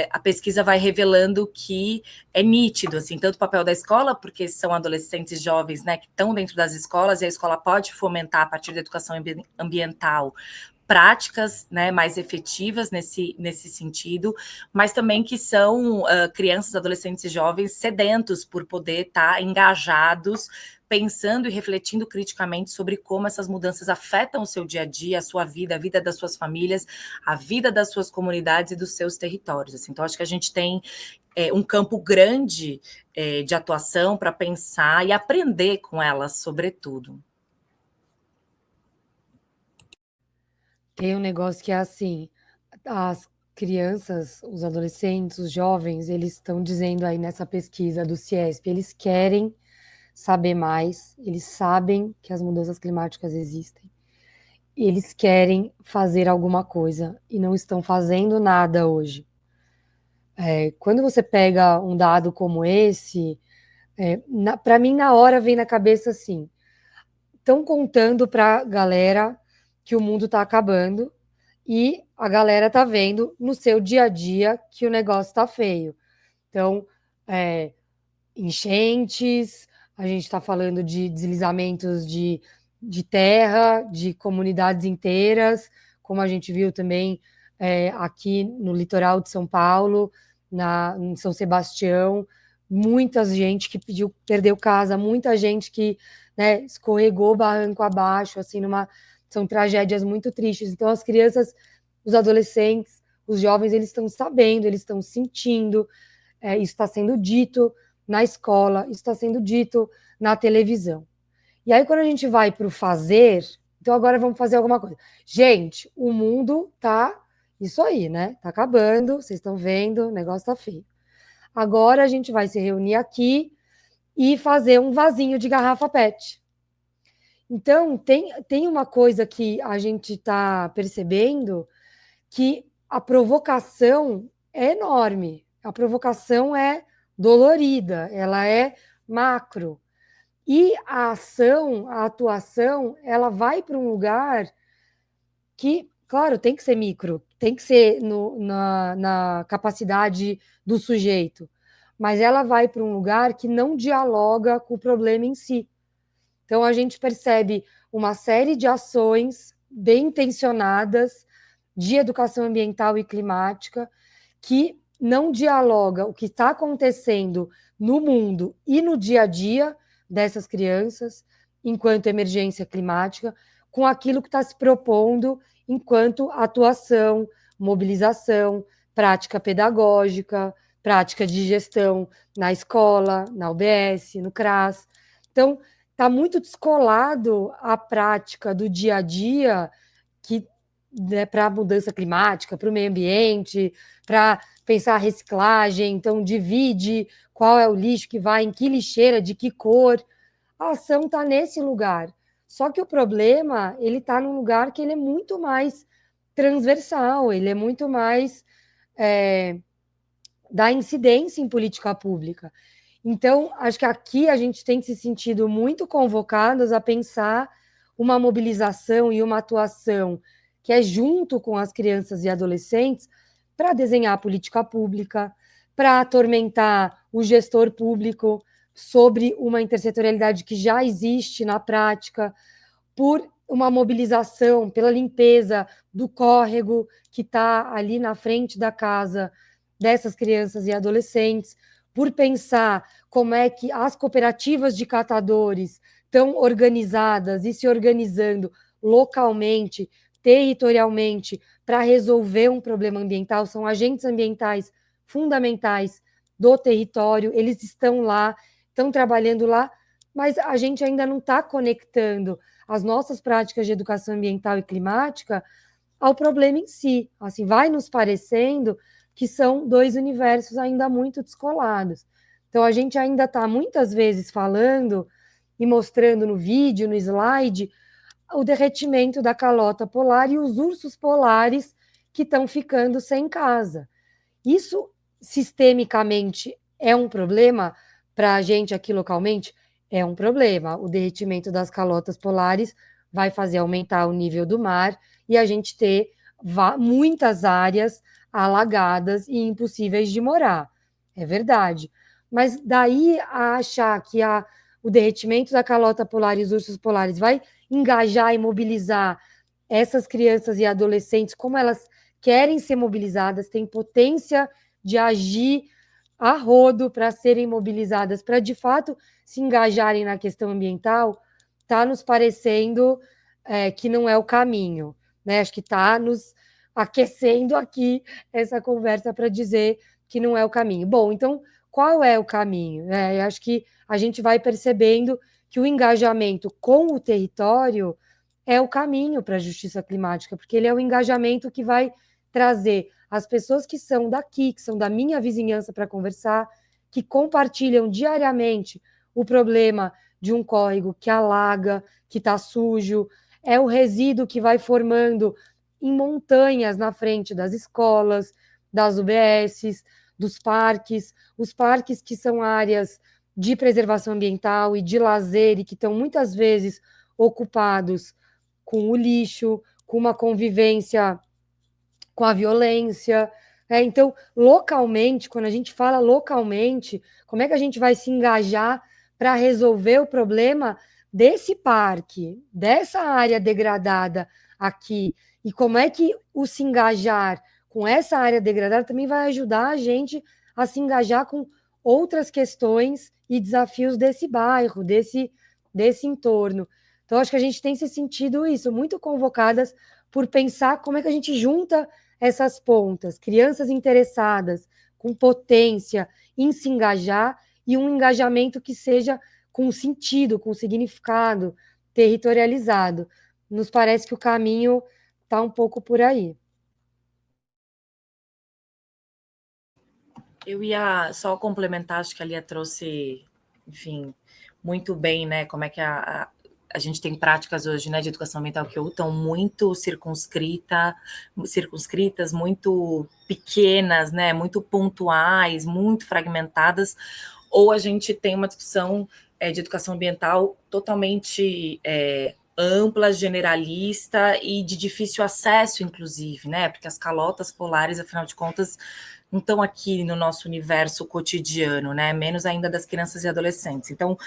A pesquisa vai revelando que é nítido, assim, tanto o papel da escola, porque são adolescentes jovens, né, que estão dentro das escolas, e a escola pode fomentar, a partir da educação ambiental, práticas, né, mais efetivas nesse sentido, mas também que são crianças, adolescentes e jovens sedentos por poder estar engajados, pensando e refletindo criticamente sobre como essas mudanças afetam o seu dia a dia, a sua vida, a vida das suas famílias, a vida das suas comunidades e dos seus territórios. Assim. Então, acho que a gente tem um campo grande de atuação para pensar e aprender com elas, sobretudo. Tem um negócio que é assim, as crianças, os adolescentes, os jovens, eles estão dizendo aí nessa pesquisa do CIESP, eles querem saber mais, eles sabem que as mudanças climáticas existem, eles querem fazer alguma coisa e não estão fazendo nada hoje. Quando você pega um dado como esse, para mim, na hora, vem na cabeça assim, estão contando para a galera que o mundo está acabando e a galera está vendo no seu dia a dia que o negócio está feio. Então, enchentes, a gente está falando de deslizamentos de terra, de comunidades inteiras, como a gente viu também aqui no litoral de São Paulo, em São Sebastião, muita gente que perdeu casa, muita gente que, né, escorregou barranco abaixo, assim, são tragédias muito tristes. Então, as crianças, os adolescentes, os jovens, eles estão sabendo, eles estão sentindo, isso está sendo dito na escola, isso está sendo dito na televisão. E aí, quando a gente vai para o fazer, então agora vamos fazer alguma coisa. Gente, o mundo tá isso aí, né? Tá acabando, vocês estão vendo, o negócio tá feio. Agora a gente vai se reunir aqui e fazer um vasinho de garrafa PET. Então, tem uma coisa que a gente está percebendo, que a provocação é enorme, a provocação é dolorida, ela é macro. E a ação, a atuação, ela vai para um lugar que, claro, tem que ser micro, tem que ser na capacidade do sujeito, mas ela vai para um lugar que não dialoga com o problema em si. Então, a gente percebe uma série de ações bem intencionadas de educação ambiental e climática que não dialoga o que está acontecendo no mundo e no dia a dia dessas crianças, enquanto emergência climática, com aquilo que está se propondo enquanto atuação, mobilização, prática pedagógica, prática de gestão na escola, na UBS, no CRAS. Então, está muito descolado a prática do dia a dia que, né, para a mudança climática, para o meio ambiente, para pensar a reciclagem, então divide qual é o lixo que vai, em que lixeira, de que cor. A ação está nesse lugar. Só que o problema, ele está num lugar que ele é muito mais transversal, ele é muito mais da incidência em política pública. Então, acho que aqui a gente tem se sentido muito convocados a pensar uma mobilização e uma atuação que é junto com as crianças e adolescentes para desenhar a política pública, para atormentar o gestor público sobre uma intersetorialidade que já existe na prática, por uma mobilização pela limpeza do córrego que está ali na frente da casa dessas crianças e adolescentes, por pensar como é que as cooperativas de catadores estão organizadas e se organizando localmente, territorialmente, para resolver um problema ambiental, são agentes ambientais fundamentais do território, eles estão lá, estão trabalhando lá, mas a gente ainda não está conectando as nossas práticas de educação ambiental e climática ao problema em si. Assim, vai nos parecendo que são dois universos ainda muito descolados. Então, a gente ainda está muitas vezes falando e mostrando no vídeo, no slide, o derretimento da calota polar e os ursos polares que estão ficando sem casa. Isso, sistemicamente, é um problema para a gente aqui localmente? É um problema. O derretimento das calotas polares vai fazer aumentar o nível do mar e a gente ter muitas áreas alagadas e impossíveis de morar. É verdade. Mas daí a achar que o derretimento da calota polar e os ursos polares vai engajar e mobilizar essas crianças e adolescentes, como elas querem ser mobilizadas, têm potência de agir a rodo para serem mobilizadas, para de fato se engajarem na questão ambiental, está nos parecendo que não é o caminho, né? Acho que está nos aquecendo aqui essa conversa para dizer que não é o caminho. Bom, então, qual é o caminho? Eu acho que a gente vai percebendo que o engajamento com o território é o caminho para a justiça climática, porque ele é o engajamento que vai trazer as pessoas que são daqui, que são da minha vizinhança para conversar, que compartilham diariamente o problema de um córrego que alaga, que está sujo, é o resíduo que vai formando em montanhas na frente das escolas, das UBSs, dos parques, os parques que são áreas de preservação ambiental e de lazer e que estão muitas vezes ocupados com o lixo, com uma convivência com a violência. Então, localmente, quando a gente fala localmente, como é que a gente vai se engajar para resolver o problema desse parque, dessa área degradada aqui? E como é que o se engajar com essa área degradada também vai ajudar a gente a se engajar com outras questões e desafios desse bairro, desse entorno. Então, acho que a gente tem se sentido isso, muito convocadas por pensar como é que a gente junta essas pontas, crianças interessadas, com potência em se engajar, e um engajamento que seja com sentido, com significado, territorializado. Nos parece que o caminho está um pouco por aí. Eu ia só complementar, acho que a Lia trouxe, enfim, muito bem, né, como é que a gente tem práticas hoje, né, de educação ambiental que estão muito circunscritas, muito pequenas, né, muito pontuais, muito fragmentadas, ou a gente tem uma discussão de educação ambiental totalmente ampla, generalista e de difícil acesso, inclusive, né, porque as calotas polares, afinal de contas, não estão aqui no nosso universo cotidiano, né? Menos ainda das crianças e adolescentes, então,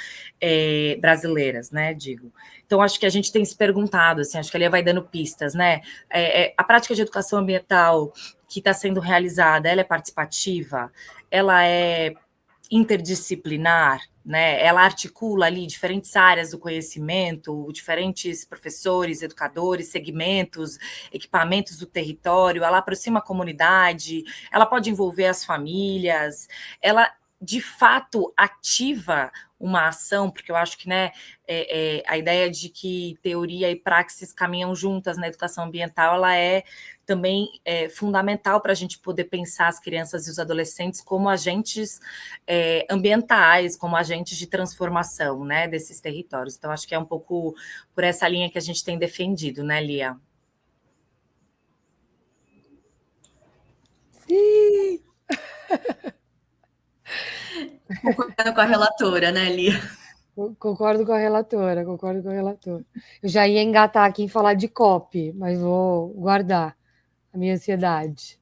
brasileiras, né? Digo. Então, acho que a gente tem se perguntado, assim, acho que a Lia vai dando pistas, né? A prática de educação ambiental que está sendo realizada, ela é participativa, ela é interdisciplinar, né? Ela articula ali diferentes áreas do conhecimento, diferentes professores, educadores, segmentos, equipamentos do território, ela aproxima a comunidade, ela pode envolver as famílias, ela de fato ativa uma ação, porque eu acho que, né, a ideia de que teoria e praxis caminham juntas na educação ambiental, ela é também fundamental para a gente poder pensar as crianças e os adolescentes como agentes ambientais, como agentes de transformação, né, desses territórios. Então, acho que é um pouco por essa linha que a gente tem defendido, né, Lia? Sim! Concordando com a relatora, né, Lia? Concordo com a relatora, concordo com a relatora. Eu já ia engatar aqui em falar de COP, mas vou guardar a minha ansiedade.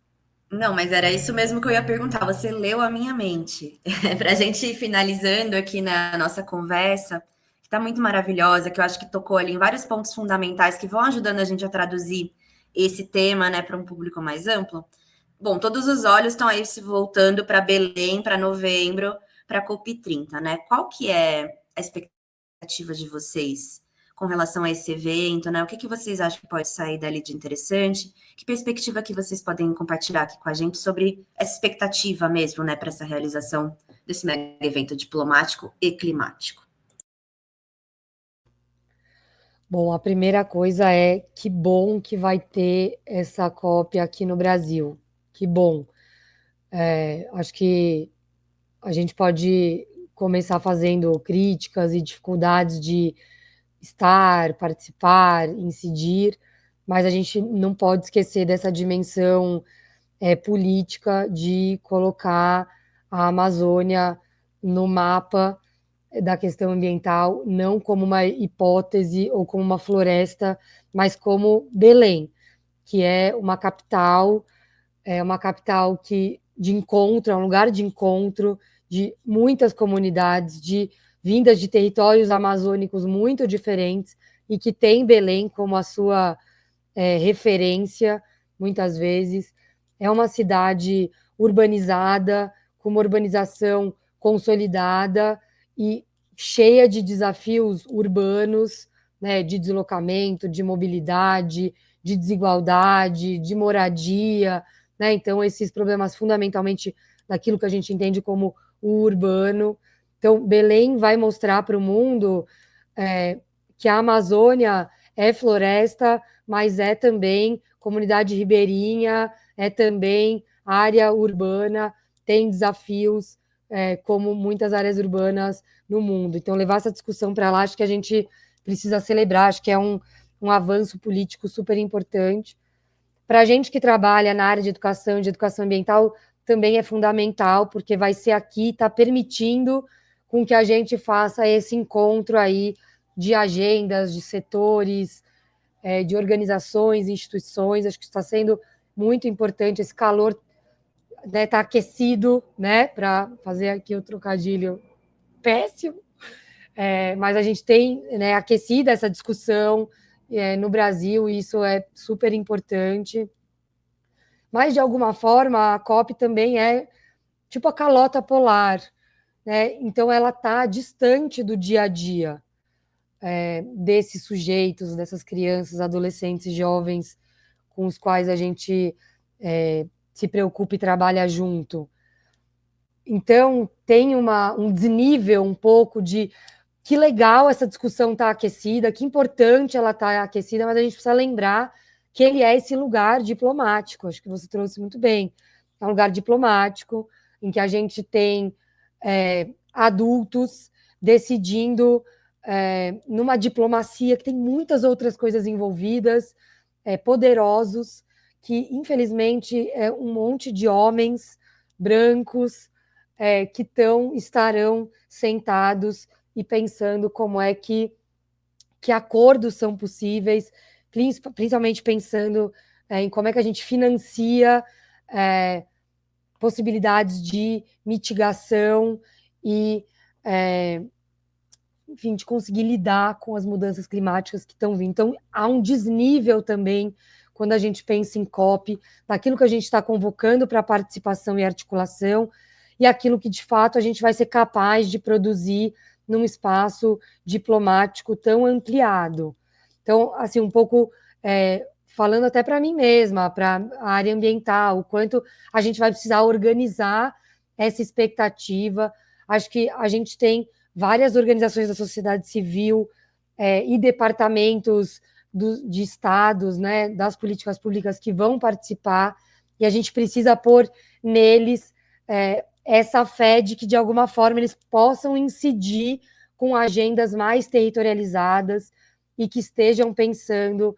Não, mas era isso mesmo que eu ia perguntar. Você leu a minha mente. Para a gente ir finalizando aqui na nossa conversa, que está muito maravilhosa, que eu acho que tocou ali em vários pontos fundamentais que vão ajudando a gente a traduzir esse tema, né, para um público mais amplo. Bom, todos os olhos estão aí se voltando para Belém, para novembro, para a COP30, né? Qual que é a expectativa de vocês com relação a esse evento, né? O que vocês acham que pode sair dali de interessante? Que perspectiva que vocês podem compartilhar aqui com a gente sobre essa expectativa mesmo, né, para essa realização desse mega evento diplomático e climático? Bom, a primeira coisa é que bom que vai ter essa COP aqui no Brasil. Que bom. Acho que a gente pode começar fazendo críticas e dificuldades de estar, participar, incidir, mas a gente não pode esquecer dessa dimensão política de colocar a Amazônia no mapa da questão ambiental, não como uma hipótese ou como uma floresta, mas como Belém, que é uma capital que de encontro, é um lugar de encontro de muitas comunidades, vindas de territórios amazônicos muito diferentes, e que tem Belém como a sua referência, muitas vezes. É uma cidade urbanizada, com uma urbanização consolidada e cheia de desafios urbanos, né, de deslocamento, de mobilidade, de desigualdade, de moradia, né? Então, esses problemas fundamentalmente daquilo que a gente entende como o urbano. Então, Belém vai mostrar para o mundo que a Amazônia é floresta, mas é também comunidade ribeirinha, é também área urbana, tem desafios como muitas áreas urbanas no mundo. Então, levar essa discussão para lá, acho que a gente precisa celebrar, acho que é um avanço político super importante. Para a gente que trabalha na área de educação ambiental, também é fundamental, porque vai ser aqui, está permitindo com que a gente faça esse encontro aí de agendas, de setores, de organizações, instituições. Acho que está sendo muito importante esse calor, né, tá aquecido, né, para fazer aqui o trocadilho péssimo, mas a gente tem, né, aquecido essa discussão no Brasil, e isso é super importante. Mas, de alguma forma, a COP também é tipo a calota polar, né? Então, ela está distante do dia a dia desses sujeitos, dessas crianças, adolescentes e jovens com os quais a gente se preocupa e trabalha junto. Então, tem um desnível um pouco de que legal essa discussão está aquecida, que importante ela está aquecida, mas a gente precisa lembrar que ele é esse lugar diplomático, acho que você trouxe muito bem. É um lugar diplomático, em que a gente tem adultos decidindo numa diplomacia que tem muitas outras coisas envolvidas, poderosos, que, infelizmente, é um monte de homens brancos que estarão sentados e pensando como é que acordos são possíveis, principalmente pensando em como é que a gente financia possibilidades de mitigação e, enfim, de conseguir lidar com as mudanças climáticas que estão vindo. Então, há um desnível também, quando a gente pensa em COP, daquilo que a gente está convocando para participação e articulação, e aquilo que, de fato, a gente vai ser capaz de produzir num espaço diplomático tão ampliado. Então, assim, um pouco falando até para mim mesma, para a área ambiental, o quanto a gente vai precisar organizar essa expectativa. Acho que a gente tem várias organizações da sociedade civil e departamentos de estados, né, das políticas públicas que vão participar, e a gente precisa pôr neles essa fé de que, de alguma forma, eles possam incidir com agendas mais territorializadas e que estejam pensando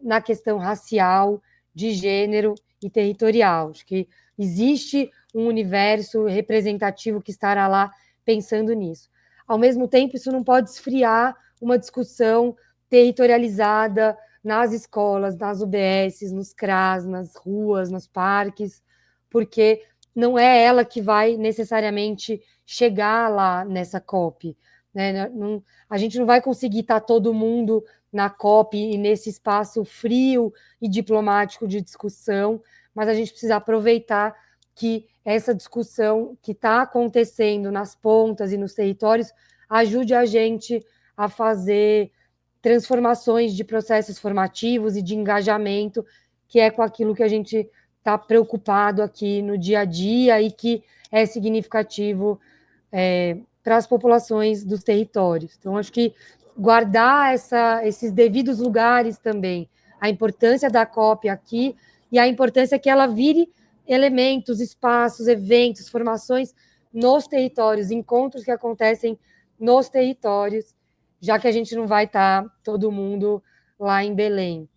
na questão racial, de gênero e territorial. Acho que existe um universo representativo que estará lá pensando nisso. Ao mesmo tempo, isso não pode esfriar uma discussão territorializada nas escolas, nas UBSs, nos CRAS, nas ruas, nos parques, porque não é ela que vai necessariamente chegar lá nessa COP. Né? A gente não vai conseguir estar todo mundo na COP e nesse espaço frio e diplomático de discussão, mas a gente precisa aproveitar que essa discussão que está acontecendo nas pontas e nos territórios ajude a gente a fazer transformações de processos formativos e de engajamento, que é com aquilo que a gente está preocupado aqui no dia a dia e que é significativo para as populações dos territórios. Então, acho que guardar esses devidos lugares também, a importância da COP aqui e a importância que ela vire elementos, espaços, eventos, formações nos territórios, encontros que acontecem nos territórios, já que a gente não vai estar todo mundo lá em Belém.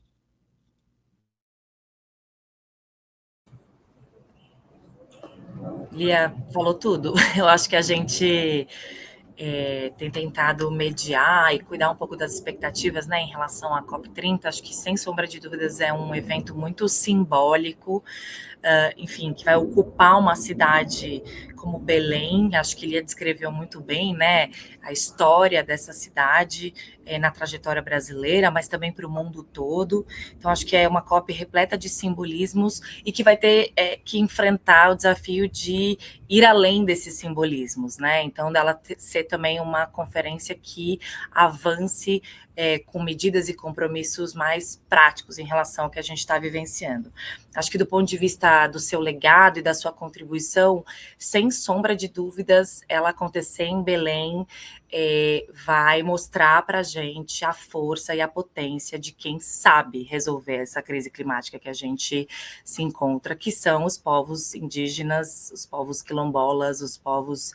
Lia falou tudo. Eu acho que a gente tem tentado mediar e cuidar um pouco das expectativas, né, em relação à COP30. Acho que, sem sombra de dúvidas, é um evento muito simbólico, enfim, que vai ocupar uma cidade como Belém. Acho que Lia descreveu muito bem, né, a história dessa cidade na trajetória brasileira, mas também para o mundo todo. Então, acho que é uma COP repleta de simbolismos e que vai ter que enfrentar o desafio de ir além desses simbolismos, né? Então, dela ser também uma conferência que avance com medidas e compromissos mais práticos em relação ao que a gente está vivenciando. Acho que, do ponto de vista do seu legado e da sua contribuição, sem sombra de dúvidas, ela acontecer em Belém vai mostrar para a gente a força e a potência de quem sabe resolver essa crise climática que a gente se encontra, que são os povos indígenas, os povos quilombolas, os povos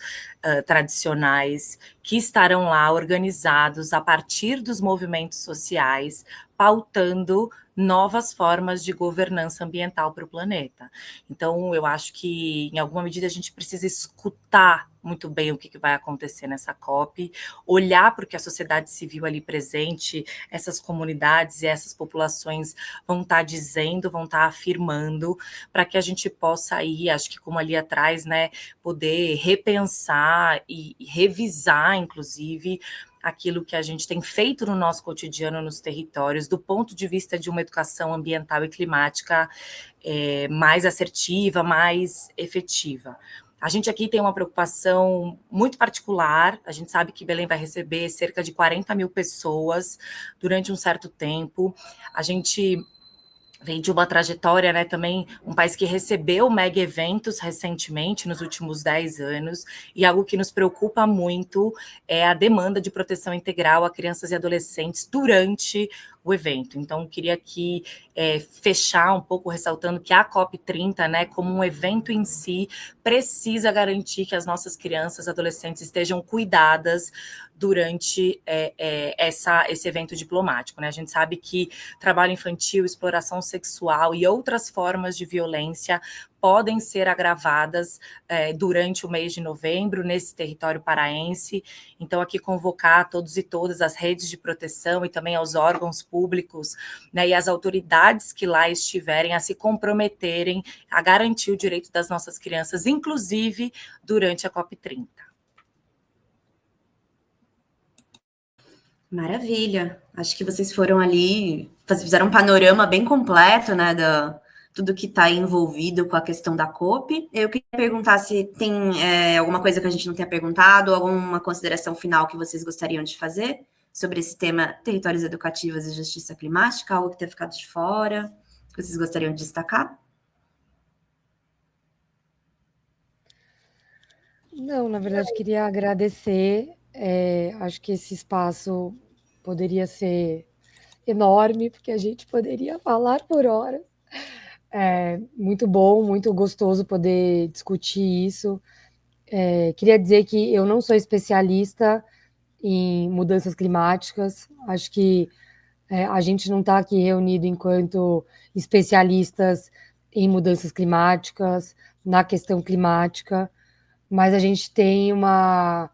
tradicionais, que estarão lá organizados a partir dos movimentos sociais, pautando novas formas de governança ambiental para o planeta. Então, eu acho que, em alguma medida, a gente precisa escutar muito bem o que vai acontecer nessa COP, olhar para o que a sociedade civil ali presente, essas comunidades e essas populações vão estar dizendo, vão estar afirmando, para que a gente possa aí, acho que como ali atrás, né, poder repensar e revisar, inclusive, aquilo que a gente tem feito no nosso cotidiano nos territórios, do ponto de vista de uma educação ambiental e climática mais assertiva, mais efetiva. A gente aqui tem uma preocupação muito particular, a gente sabe que Belém vai receber cerca de 40 mil pessoas durante um certo tempo, a gente vem de uma trajetória, né, também um país que recebeu mega eventos recentemente, nos últimos 10 anos, e algo que nos preocupa muito é a demanda de proteção integral a crianças e adolescentes durante o evento. Então, queria aqui fechar um pouco ressaltando que a COP30, né, como um evento em si, precisa garantir que as nossas crianças e adolescentes estejam cuidadas durante esse evento diplomático, né? A gente sabe que trabalho infantil, exploração sexual e outras formas de violência podem ser agravadas durante o mês de novembro, nesse território paraense. Então, aqui convocar todos e todas as redes de proteção e também aos órgãos públicos, né, e as autoridades que lá estiverem a se comprometerem a garantir o direito das nossas crianças, inclusive durante a COP30. Maravilha. Acho que vocês foram ali, fizeram um panorama bem completo, né, tudo que está envolvido com a questão da COP. Eu queria perguntar se tem alguma coisa que a gente não tenha perguntado, alguma consideração final que vocês gostariam de fazer sobre esse tema territórios educativos e justiça climática, algo que tenha ficado de fora, que vocês gostariam de destacar? Não, na verdade, queria agradecer. Acho que esse espaço poderia ser enorme, porque a gente poderia falar por horas. Muito bom, muito gostoso poder discutir isso. Queria dizer que eu não sou especialista em mudanças climáticas. Acho que a gente não está aqui reunido enquanto especialistas em mudanças climáticas, na questão climática, mas a gente tem uma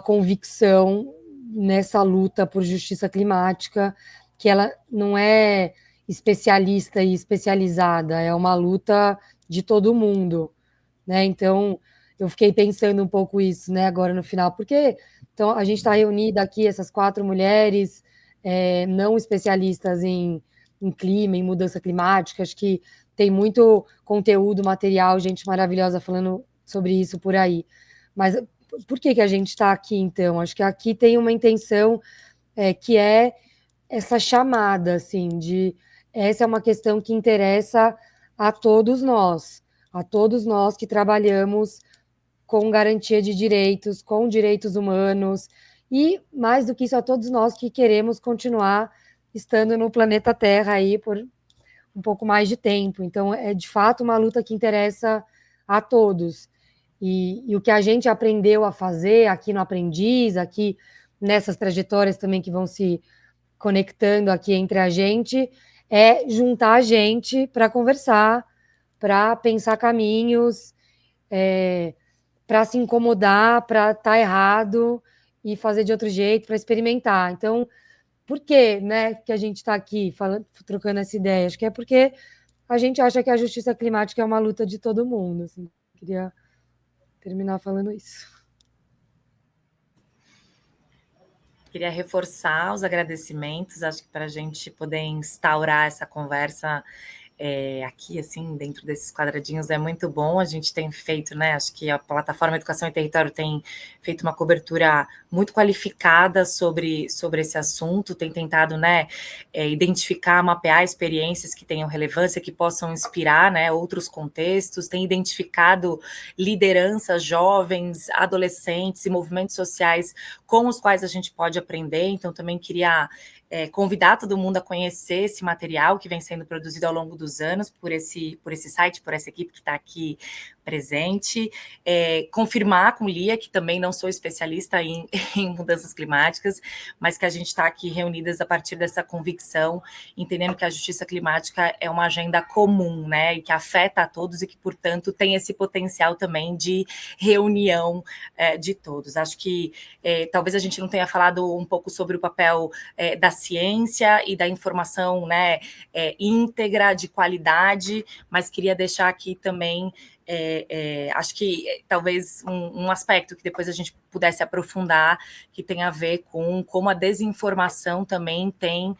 convicção nessa luta por justiça climática, que ela não é especialista e especializada, é uma luta de todo mundo, né? Então, eu fiquei pensando um pouco isso, né, agora no final, porque então, a gente está reunida aqui, essas 4 mulheres, não especialistas em clima, em mudança climática, acho que tem muito conteúdo, material, gente maravilhosa falando sobre isso por aí. Mas por que a gente está aqui, então? Acho que aqui tem uma intenção que é essa chamada, assim, essa é uma questão que interessa a todos nós que trabalhamos com garantia de direitos, com direitos humanos, e, mais do que isso, a todos nós que queremos continuar estando no planeta Terra aí por um pouco mais de tempo. Então, é de fato uma luta que interessa a todos. E o que a gente aprendeu a fazer aqui no Aprendiz, aqui nessas trajetórias também que vão se conectando aqui entre a gente, é juntar a gente para conversar, para pensar caminhos, para se incomodar, para estar errado e fazer de outro jeito, para experimentar. Então, por que, né, que a gente está aqui falando, trocando essa ideia? Acho que é porque a gente acha que a justiça climática é uma luta de todo mundo. Assim. Queria terminar falando isso. Queria reforçar os agradecimentos, acho que para a gente poder instaurar essa conversa aqui, assim, dentro desses quadradinhos é muito bom. A gente tem feito, né, acho que a plataforma Educação e Território tem feito uma cobertura muito qualificada sobre esse assunto, tem tentado, né, identificar, mapear experiências que tenham relevância, que possam inspirar, né, outros contextos, tem identificado lideranças jovens, adolescentes e movimentos sociais com os quais a gente pode aprender. Então, também queria convidar todo mundo a conhecer esse material que vem sendo produzido ao longo dos anos por esse site, por essa equipe que está aqui presente, confirmar com Lia, que também não sou especialista em mudanças climáticas, mas que a gente está aqui reunidas a partir dessa convicção, entendendo que a justiça climática é uma agenda comum, né, e que afeta a todos e que, portanto, tem esse potencial também de reunião de todos. Acho que talvez a gente não tenha falado um pouco sobre o papel da ciência e da informação, né, íntegra, de qualidade, mas queria deixar aqui também acho que talvez um aspecto que depois a gente pudesse aprofundar, que tem a ver com como a desinformação também tem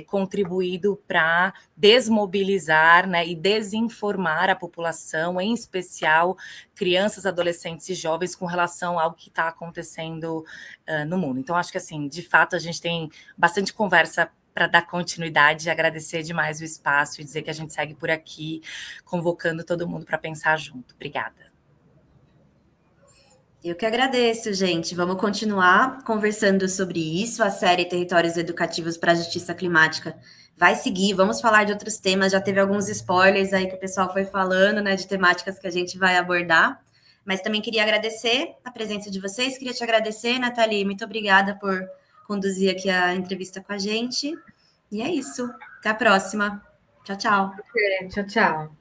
contribuído para desmobilizar, né, e desinformar a população, em especial crianças, adolescentes e jovens, com relação ao que está acontecendo no mundo. Então, acho que, assim, de fato, a gente tem bastante conversa para dar continuidade, agradecer demais o espaço e dizer que a gente segue por aqui, convocando todo mundo para pensar junto. Obrigada. Eu que agradeço, gente. Vamos continuar conversando sobre isso. A série Territórios Educativos para a Justiça Climática vai seguir. Vamos falar de outros temas. Já teve alguns spoilers aí que o pessoal foi falando, né, de temáticas que a gente vai abordar. Mas também queria agradecer a presença de vocês. Queria te agradecer, Nathalie. Muito obrigada por conduzir aqui a entrevista com a gente. E é isso. Até a próxima. Tchau, tchau. Tchau, tchau.